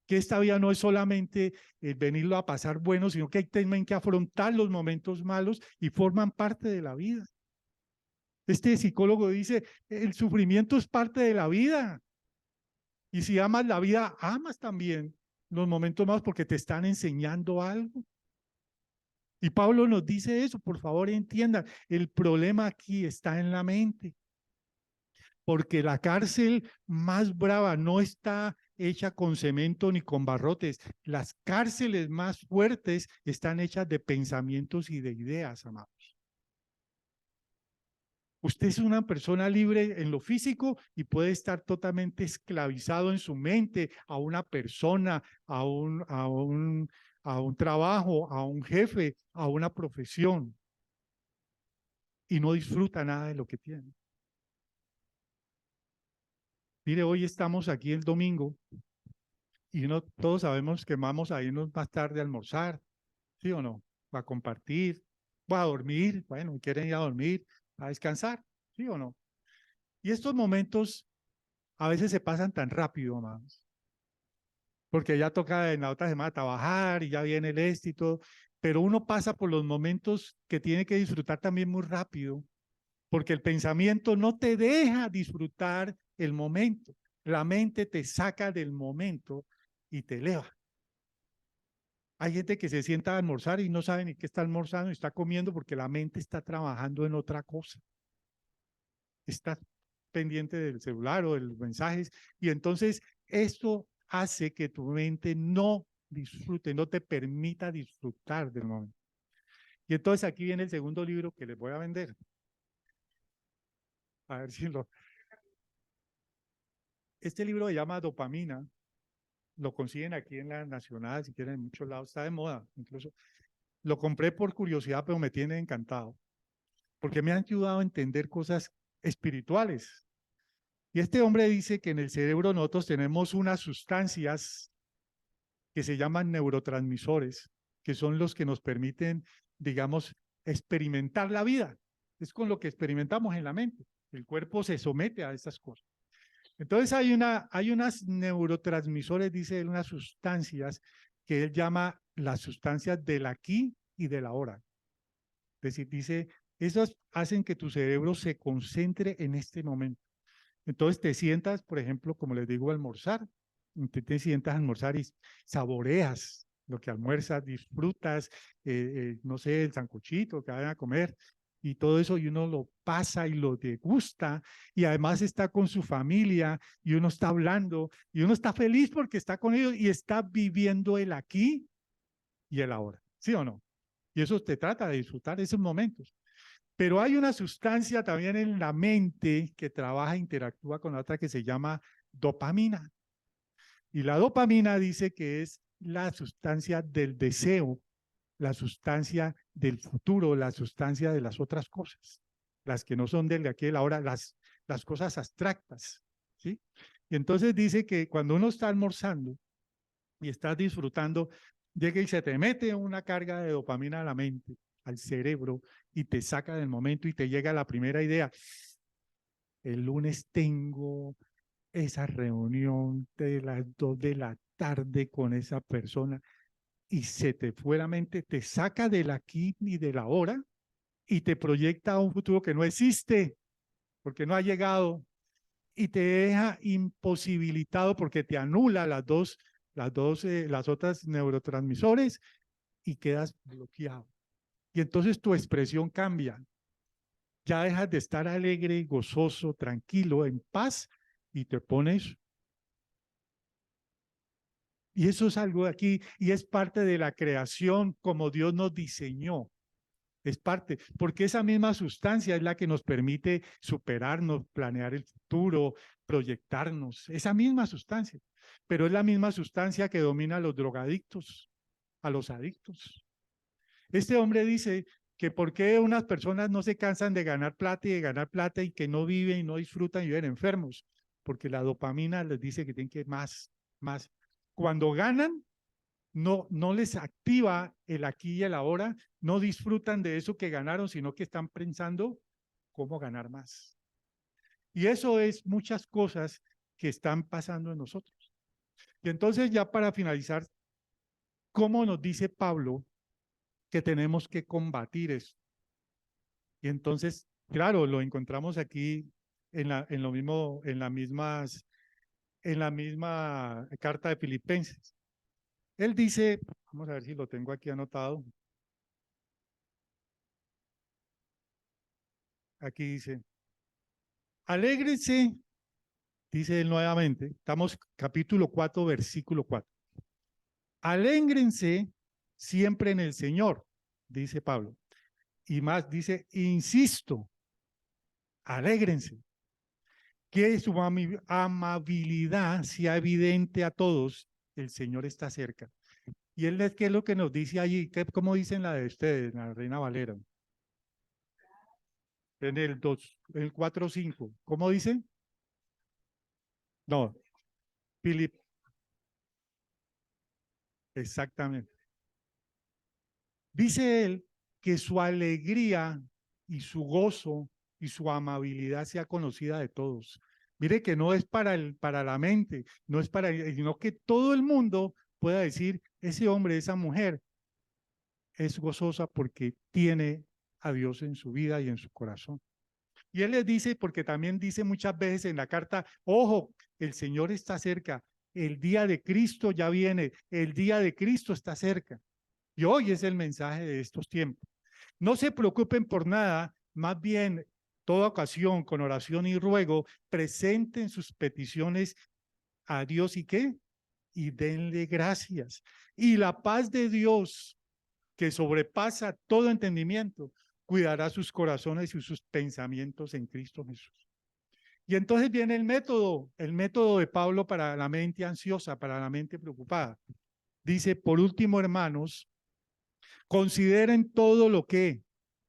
que esta vida no es solamente venirlo a pasar bueno, sino que hay también que afrontar los momentos malos y forman parte de la vida. Este psicólogo dice, el sufrimiento es parte de la vida. Y si amas la vida, amas también los momentos malos porque te están enseñando algo. Y Pablo nos dice eso, por favor entiendan, el problema aquí está en la mente, porque la cárcel más brava no está hecha con cemento ni con barrotes, las cárceles más fuertes están hechas de pensamientos y de ideas, amados. Usted es una persona libre en lo físico y puede estar totalmente esclavizado en su mente a una persona, a un trabajo, a un jefe, a una profesión y no disfruta nada de lo que tiene. Mire, hoy estamos aquí el domingo y todos sabemos que vamos a irnos más tarde a almorzar, ¿sí o no? A compartir, a dormir, bueno, quieren ir a dormir, a descansar, ¿sí o no? Y estos momentos a veces se pasan tan rápido, amados, porque ya toca en la otra semana trabajar y ya viene el y todo, pero uno pasa por los momentos que tiene que disfrutar también muy rápido, porque el pensamiento no te deja disfrutar el momento, la mente te saca del momento y te eleva. Hay gente que se sienta a almorzar y no sabe ni qué está almorzando y está comiendo porque la mente está trabajando en otra cosa. Está pendiente del celular o de los mensajes y entonces esto hace que tu mente no disfrute, no te permita disfrutar del momento. Y entonces aquí viene el segundo libro que les voy a vender. A ver si lo... Este libro se llama Dopamina lo consiguen aquí en la Nacional, si quieren, en muchos lados, está de moda, incluso. Lo compré por curiosidad, pero me tiene encantado, porque me han ayudado a entender cosas espirituales. Y este hombre dice que en el cerebro nosotros tenemos unas sustancias que se llaman neurotransmisores, que son los que nos permiten, digamos, experimentar la vida. Es con lo que experimentamos en la mente. El cuerpo se somete a estas cosas. Entonces hay unas neurotransmisores, dice él, unas sustancias que él llama las sustancias del aquí y del ahora. Es decir, dice, esas hacen que tu cerebro se concentre en este momento. Entonces te sientas, por ejemplo, como les digo, a almorzar. Te sientas a almorzar y saboreas lo que almuerzas, disfrutas, no sé, el sancochito que vayan a comer y todo eso, y uno lo pasa y lo degusta, y además está con su familia, y uno está hablando, y uno está feliz porque está con ellos y está viviendo el aquí y el ahora, ¿sí o no? Y eso te trata de disfrutar esos momentos. Pero hay una sustancia también en la mente que trabaja, interactúa con otra que se llama dopamina. Y la dopamina dice que es la sustancia del deseo, la sustancia del futuro, la sustancia de las otras cosas, las que no son del de aquí y de ahora, las cosas abstractas, ¿sí? Y entonces dice que cuando uno está almorzando y estás disfrutando, llega y se te mete una carga de dopamina a la mente, al cerebro, y te saca del momento y te llega la primera idea. El lunes tengo esa reunión de las 2 de la tarde con esa persona y se te fue la mente, te saca del aquí y de la ahora y te proyecta a un futuro que no existe porque no ha llegado y te deja imposibilitado porque te anula las otras neurotransmisores y quedas bloqueado. Y entonces tu expresión cambia. Ya dejas de estar alegre, gozoso, tranquilo, en paz y te pones. Y eso es algo de aquí y es parte de la creación como Dios nos diseñó. Es parte, porque esa misma sustancia es la que nos permite superarnos, planear el futuro, proyectarnos. Esa misma sustancia. Pero es la misma sustancia que domina a los drogadictos, a los adictos. Este hombre dice que por qué unas personas no se cansan de ganar plata y de ganar plata y que no viven y no disfrutan y viven enfermos, porque la dopamina les dice que tienen que más, más. Cuando ganan, no les activa el aquí y el ahora, no disfrutan de eso que ganaron, sino que están pensando cómo ganar más. Y eso es muchas cosas que están pasando en nosotros. Y entonces ya para finalizar, ¿cómo nos dice Pablo que tenemos que combatir eso? Y entonces, claro, lo encontramos aquí en lo mismo, en la misma carta de Filipenses. Él dice, vamos a ver si lo tengo aquí anotado. Aquí dice, alégrense, dice él nuevamente, estamos capítulo 4, versículo 4. Alégrense siempre en el Señor, dice Pablo. Y más dice, insisto, alégrense. Que su amabilidad sea evidente a todos, el Señor está cerca. Y él, ¿qué es lo que nos dice allí? ¿Cómo dicen la de ustedes, la Reina Valera? En el 4:5. ¿Cómo dice? No, Philip. Exactamente. Dice él que su alegría y su gozo y su amabilidad sea conocida de todos. Mire que no es para la mente, no es para, sino que todo el mundo pueda decir, ese hombre, esa mujer es gozosa porque tiene a Dios en su vida y en su corazón. Y él les dice, porque también dice muchas veces en la carta, ojo, el Señor está cerca, el día de Cristo ya viene, el día de Cristo está cerca. Y hoy es el mensaje de estos tiempos. No se preocupen por nada, más bien, toda ocasión, con oración y ruego, presenten sus peticiones a Dios y qué, y denle gracias. Y la paz de Dios, que sobrepasa todo entendimiento, cuidará sus corazones y sus pensamientos en Cristo Jesús. Y entonces viene el método de Pablo para la mente ansiosa, para la mente preocupada. Dice, por último, hermanos, consideren todo lo que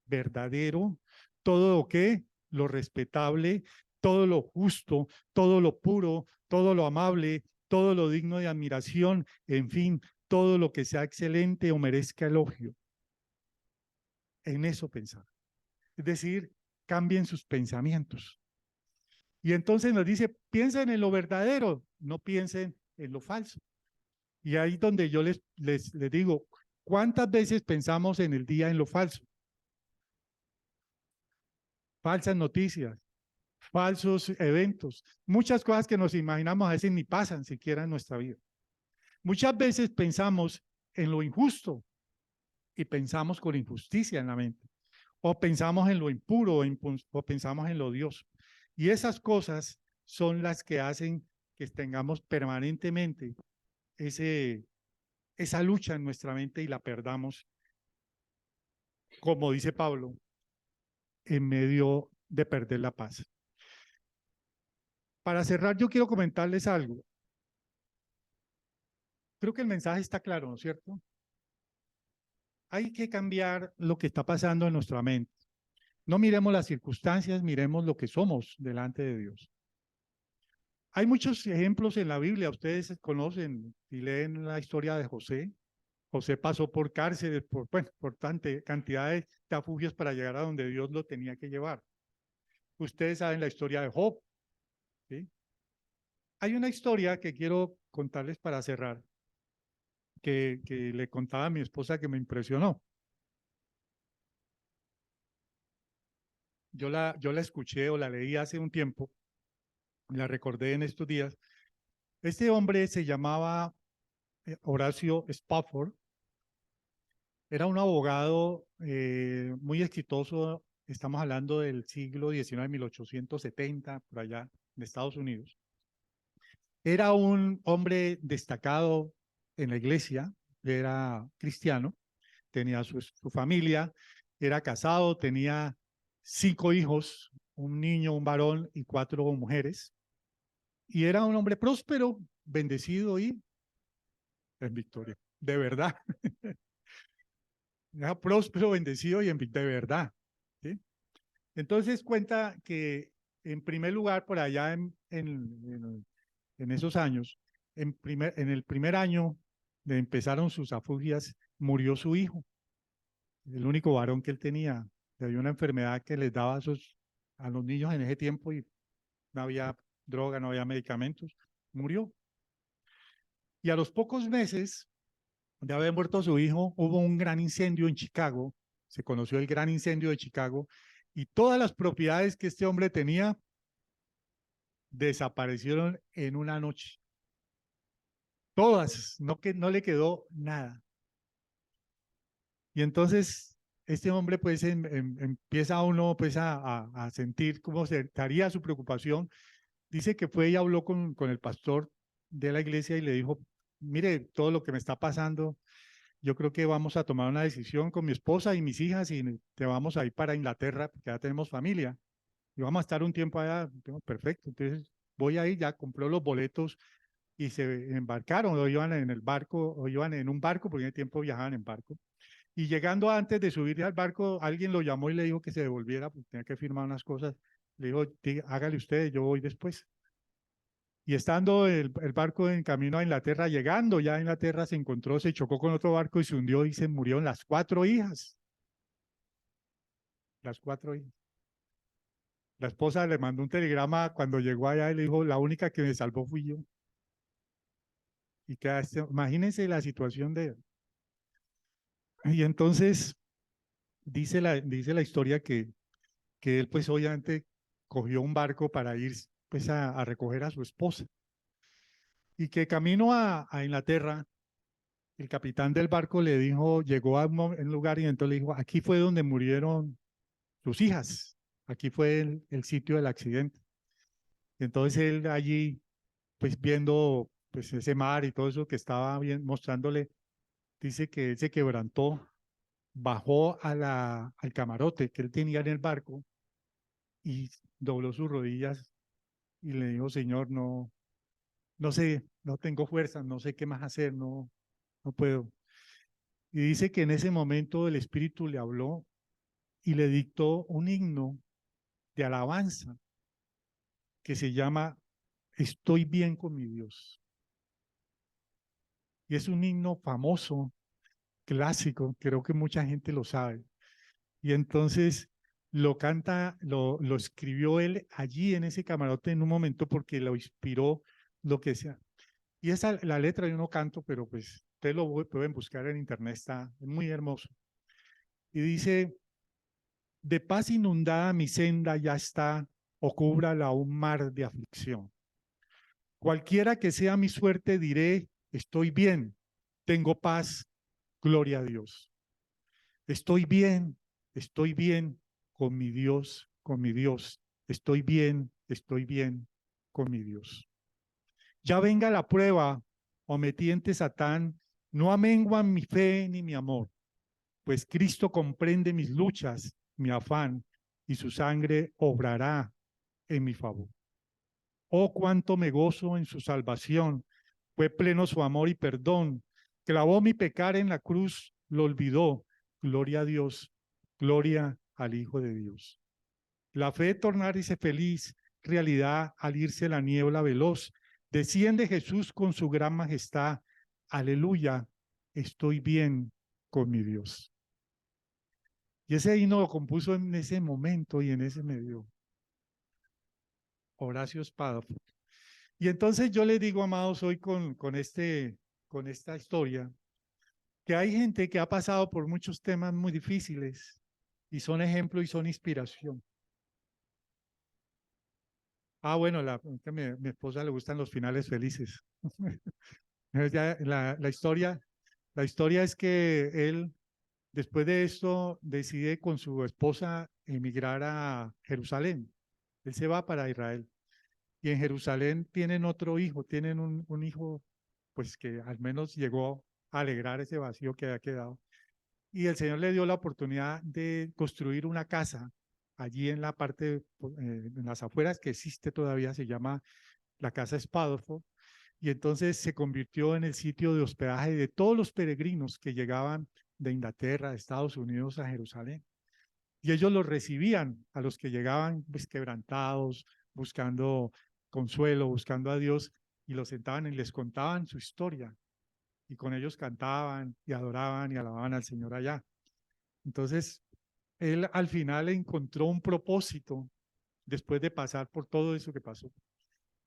verdadero, todo lo que lo respetable, todo lo justo, todo lo puro, todo lo amable, todo lo digno de admiración, en fin, todo lo que sea excelente o merezca elogio. En eso pensar. Es decir, cambien sus pensamientos. Y entonces nos dice, piensen en lo verdadero, no piensen en lo falso. Y ahí donde yo les digo, ¿cuántas veces pensamos en el día en lo falso? Falsas noticias, falsos eventos, muchas cosas que nos imaginamos a veces ni pasan siquiera en nuestra vida. Muchas veces pensamos en lo injusto y pensamos con injusticia en la mente, o pensamos en lo impuro o pensamos en lo odioso. Y esas cosas son las que hacen que tengamos permanentemente esa lucha en nuestra mente y la perdamos, como dice Pablo, en medio de perder la paz. Para cerrar, yo quiero comentarles algo. Creo que el mensaje está claro, ¿no es cierto? Hay que cambiar lo que está pasando en nuestra mente. No miremos las circunstancias, miremos lo que somos delante de Dios. Hay muchos ejemplos en la Biblia, ustedes conocen y leen la historia de José. José pasó por cárceles, por tanta cantidad de tafugios para llegar a donde Dios lo tenía que llevar. Ustedes saben la historia de Job, ¿sí? Hay una historia que quiero contarles para cerrar, que le contaba a mi esposa que me impresionó. Yo la escuché o la leí hace un tiempo, la recordé en estos días. Este hombre se llamaba Horacio Spafford, era un abogado muy exitoso, estamos hablando del siglo XIX, 1870, por allá, en Estados Unidos. Era un hombre destacado en la iglesia, era cristiano, tenía su familia, era casado, tenía 5 hijos, un niño, un varón y 4 mujeres. Y era un hombre próspero, bendecido y en victoria, de verdad. Era próspero, bendecido y de verdad. ¿Sí? Entonces cuenta que en primer lugar, por allá en esos años, en el primer año de empezaron sus afugias, murió su hijo, el único varón que él tenía. Había una enfermedad que les daba a los niños en ese tiempo y no había droga, no había medicamentos, murió. Y a los pocos meses de haber muerto su hijo, hubo un gran incendio en Chicago, se conoció el gran incendio de Chicago, y todas las propiedades que este hombre tenía desaparecieron en una noche. Todas, no le quedó nada. Y entonces este hombre pues empieza uno pues a sentir cómo se estaría su preocupación. Dice que fue y habló con el pastor de la iglesia y le dijo, mire, todo lo que me está pasando, yo creo que vamos a tomar una decisión con mi esposa y mis hijas y te vamos a ir para Inglaterra porque ya tenemos familia y vamos a estar un tiempo allá. Perfecto, entonces voy ahí, ya compró los boletos y se embarcaron, o iban en el barco, o iban en un barco, porque en el tiempo viajaban en barco. Y llegando antes de subir al barco, alguien lo llamó y le dijo que se devolviera, porque tenía que firmar unas cosas. Le dijo, hágale usted, yo voy después. Y estando el barco en camino a Inglaterra, llegando ya a Inglaterra, se encontró, se chocó con otro barco y se hundió y se murieron las 4 hijas. Las 4 hijas. La esposa le mandó un telegrama cuando llegó allá y le dijo, la única que me salvó fui yo. Y imagínense la situación de él. Y entonces dice la historia que él pues obviamente cogió un barco para ir pues a recoger a su esposa. Y que camino a Inglaterra, el capitán del barco le dijo, llegó a un lugar y entonces le dijo, aquí fue donde murieron sus hijas, aquí fue el sitio del accidente. Y entonces él allí, pues viendo pues ese mar y todo eso que estaba bien, mostrándole, dice que él se quebrantó, bajó al camarote que él tenía en el barco y dobló sus rodillas y le dijo, Señor, no sé, no tengo fuerza, no sé qué más hacer, no puedo. Y dice que en ese momento el Espíritu le habló y le dictó un himno de alabanza que se llama Estoy bien con mi Dios. Y es un himno famoso, clásico, creo que mucha gente lo sabe. Y entonces lo canta, lo escribió él allí en ese camarote en un momento porque lo inspiró lo que sea. Y esa, la letra yo no canto, pero pues ustedes pueden buscar en internet, está muy hermoso. Y dice, de paz inundada mi senda ya está, o cúbrala un mar de aflicción. Cualquiera que sea mi suerte, diré, estoy bien, tengo paz, gloria a Dios. Estoy bien con mi Dios. Estoy bien con mi Dios. Ya venga la prueba, o me tiente Satán, no amenguan mi fe ni mi amor, pues Cristo comprende mis luchas, mi afán, y su sangre obrará en mi favor. Oh, cuánto me gozo en su salvación, fue pleno su amor y perdón, clavó mi pecar en la cruz, lo olvidó, gloria a Dios, gloria al Hijo de Dios. La fe tornarse feliz, realidad al irse la niebla veloz, desciende Jesús con su gran majestad, aleluya, estoy bien con mi Dios. Y ese himno lo compuso en ese momento y en ese medio. Horacio Espada. Y entonces yo les digo, amados, hoy con esta historia, que hay gente que ha pasado por muchos temas muy difíciles y son ejemplo y son inspiración. Bueno, que mi esposa le gustan los finales felices. La historia es que él, después de esto, decide con su esposa emigrar a Jerusalén. Él se va para Israel. Y en Jerusalén tienen otro hijo, tienen un hijo, pues que al menos llegó a alegrar ese vacío que había quedado. Y el Señor le dio la oportunidad de construir una casa allí en la parte, en las afueras, que existe todavía, se llama la Casa Espadolfo, y entonces se convirtió en el sitio de hospedaje de todos los peregrinos que llegaban de Inglaterra, de Estados Unidos a Jerusalén. Y ellos los recibían a los que llegaban pues, quebrantados, buscando consuelo, buscando a Dios, y los sentaban y les contaban su historia. Y con ellos cantaban y adoraban y alababan al Señor allá. Entonces, él al final encontró un propósito después de pasar por todo eso que pasó.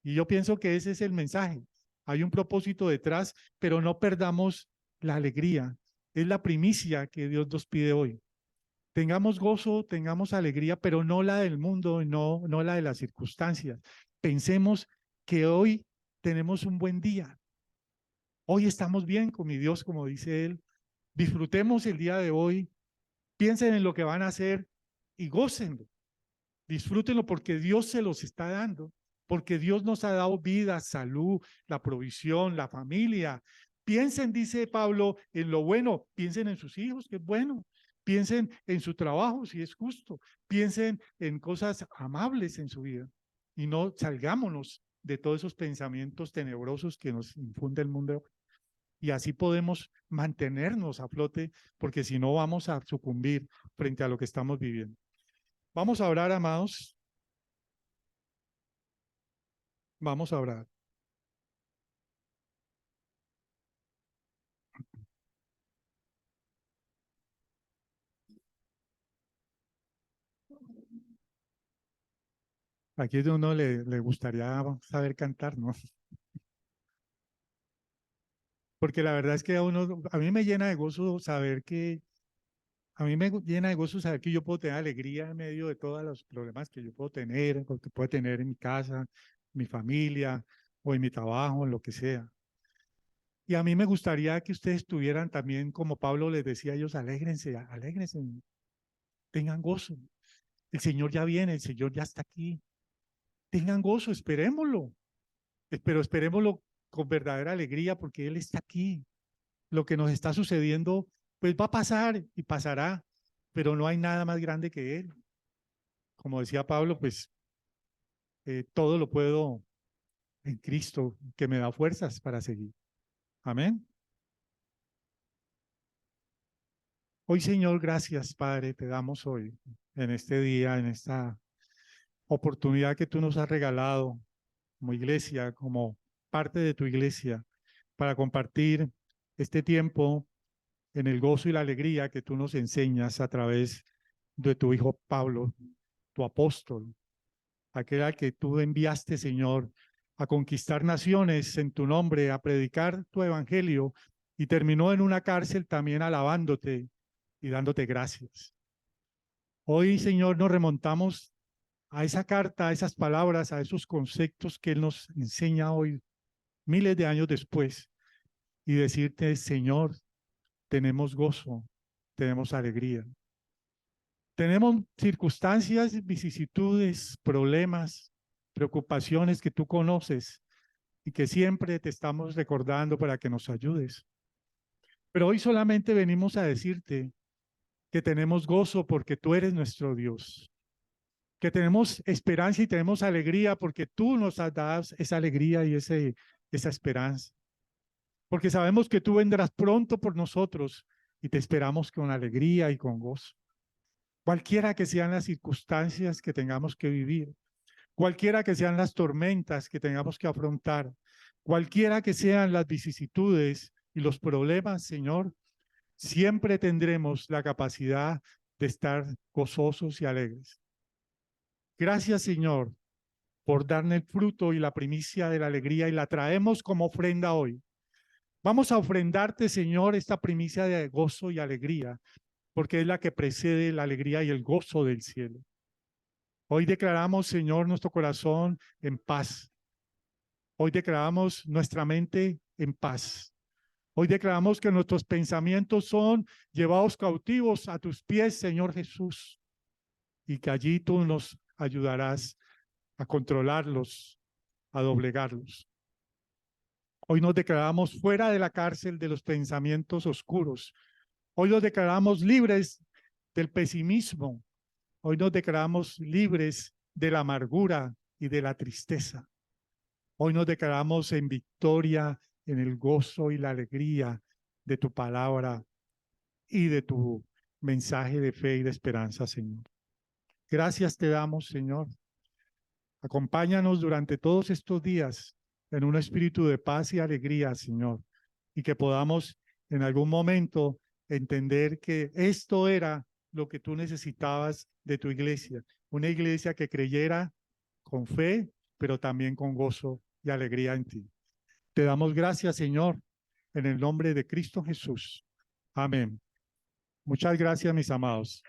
Y yo pienso que ese es el mensaje. Hay un propósito detrás, pero no perdamos la alegría. Es la primicia que Dios nos pide hoy. Tengamos gozo, tengamos alegría, pero no la del mundo, no la de las circunstancias. Pensemos que hoy tenemos un buen día. Hoy estamos bien con mi Dios, como dice Él. Disfrutemos el día de hoy. Piensen en lo que van a hacer y gócenlo. Disfrútenlo porque Dios se los está dando, porque Dios nos ha dado vida, salud, la provisión, la familia. Piensen, dice Pablo, en lo bueno, piensen en sus hijos, que es bueno. Piensen en su trabajo, si es justo. Piensen en cosas amables en su vida. Y no salgámonos de todos esos pensamientos tenebrosos que nos infunde el mundo. Y así podemos mantenernos a flote, porque si no vamos a sucumbir frente a lo que estamos viviendo. Vamos a orar, amados. Vamos a orar. Aquí es donde uno le gustaría saber cantar, ¿no? Porque la verdad es que a mí me llena de gozo saber que, a mí me llena de gozo saber que yo puedo tener alegría en medio de todos los problemas que yo puedo tener, o que puedo tener en mi casa, mi familia, o en mi trabajo, en lo que sea. Y a mí me gustaría que ustedes tuvieran también, como Pablo les decía a ellos, alégrense, alégrense, tengan gozo. El Señor ya viene, el Señor ya está aquí. Tengan gozo, esperémoslo. Pero esperémoslo con verdadera alegría porque Él está aquí. Lo que nos está sucediendo, pues va a pasar y pasará, pero no hay nada más grande que Él. Como decía Pablo, pues todo lo puedo en Cristo, que me da fuerzas para seguir. Amén. Hoy, Señor, gracias, Padre, te damos hoy, en este día, en esta oportunidad que tú nos has regalado como iglesia, como parte de tu iglesia, para compartir este tiempo en el gozo y la alegría que tú nos enseñas a través de tu Hijo Pablo, tu apóstol, aquel al que tú enviaste, Señor, a conquistar naciones en tu nombre, a predicar tu evangelio, y terminó en una cárcel también alabándote y dándote gracias. Hoy, Señor, nos remontamos a esa carta, a esas palabras, a esos conceptos que Él nos enseña hoy, miles de años después, y decirte, Señor, tenemos gozo, tenemos alegría. Tenemos circunstancias, vicisitudes, problemas, preocupaciones que tú conoces y que siempre te estamos recordando para que nos ayudes. Pero hoy solamente venimos a decirte que tenemos gozo porque tú eres nuestro Dios, que tenemos esperanza y tenemos alegría porque tú nos has dado esa alegría y esa esperanza. Porque sabemos que tú vendrás pronto por nosotros y te esperamos con alegría y con gozo. Cualquiera que sean las circunstancias que tengamos que vivir, cualquiera que sean las tormentas que tengamos que afrontar, cualquiera que sean las vicisitudes y los problemas, Señor, siempre tendremos la capacidad de estar gozosos y alegres. Gracias, Señor, por darme el fruto y la primicia de la alegría, y la traemos como ofrenda hoy. Vamos a ofrendarte, Señor, esta primicia de gozo y alegría, porque es la que precede la alegría y el gozo del cielo. Hoy declaramos, Señor, nuestro corazón en paz. Hoy declaramos nuestra mente en paz. Hoy declaramos que nuestros pensamientos son llevados cautivos a tus pies, Señor Jesús, y que allí tú nos ayudarás a controlarlos, a doblegarlos. Hoy nos declaramos fuera de la cárcel de los pensamientos oscuros. Hoy nos declaramos libres del pesimismo. Hoy nos declaramos libres de la amargura y de la tristeza. Hoy nos declaramos en victoria, en el gozo y la alegría de tu palabra y de tu mensaje de fe y de esperanza, Señor. Gracias te damos, Señor. Acompáñanos durante todos estos días en un espíritu de paz y alegría, Señor, y que podamos en algún momento entender que esto era lo que tú necesitabas de tu iglesia, una iglesia que creyera con fe, pero también con gozo y alegría en ti. Te damos gracias, Señor, en el nombre de Cristo Jesús. Amén. Muchas gracias, mis amados.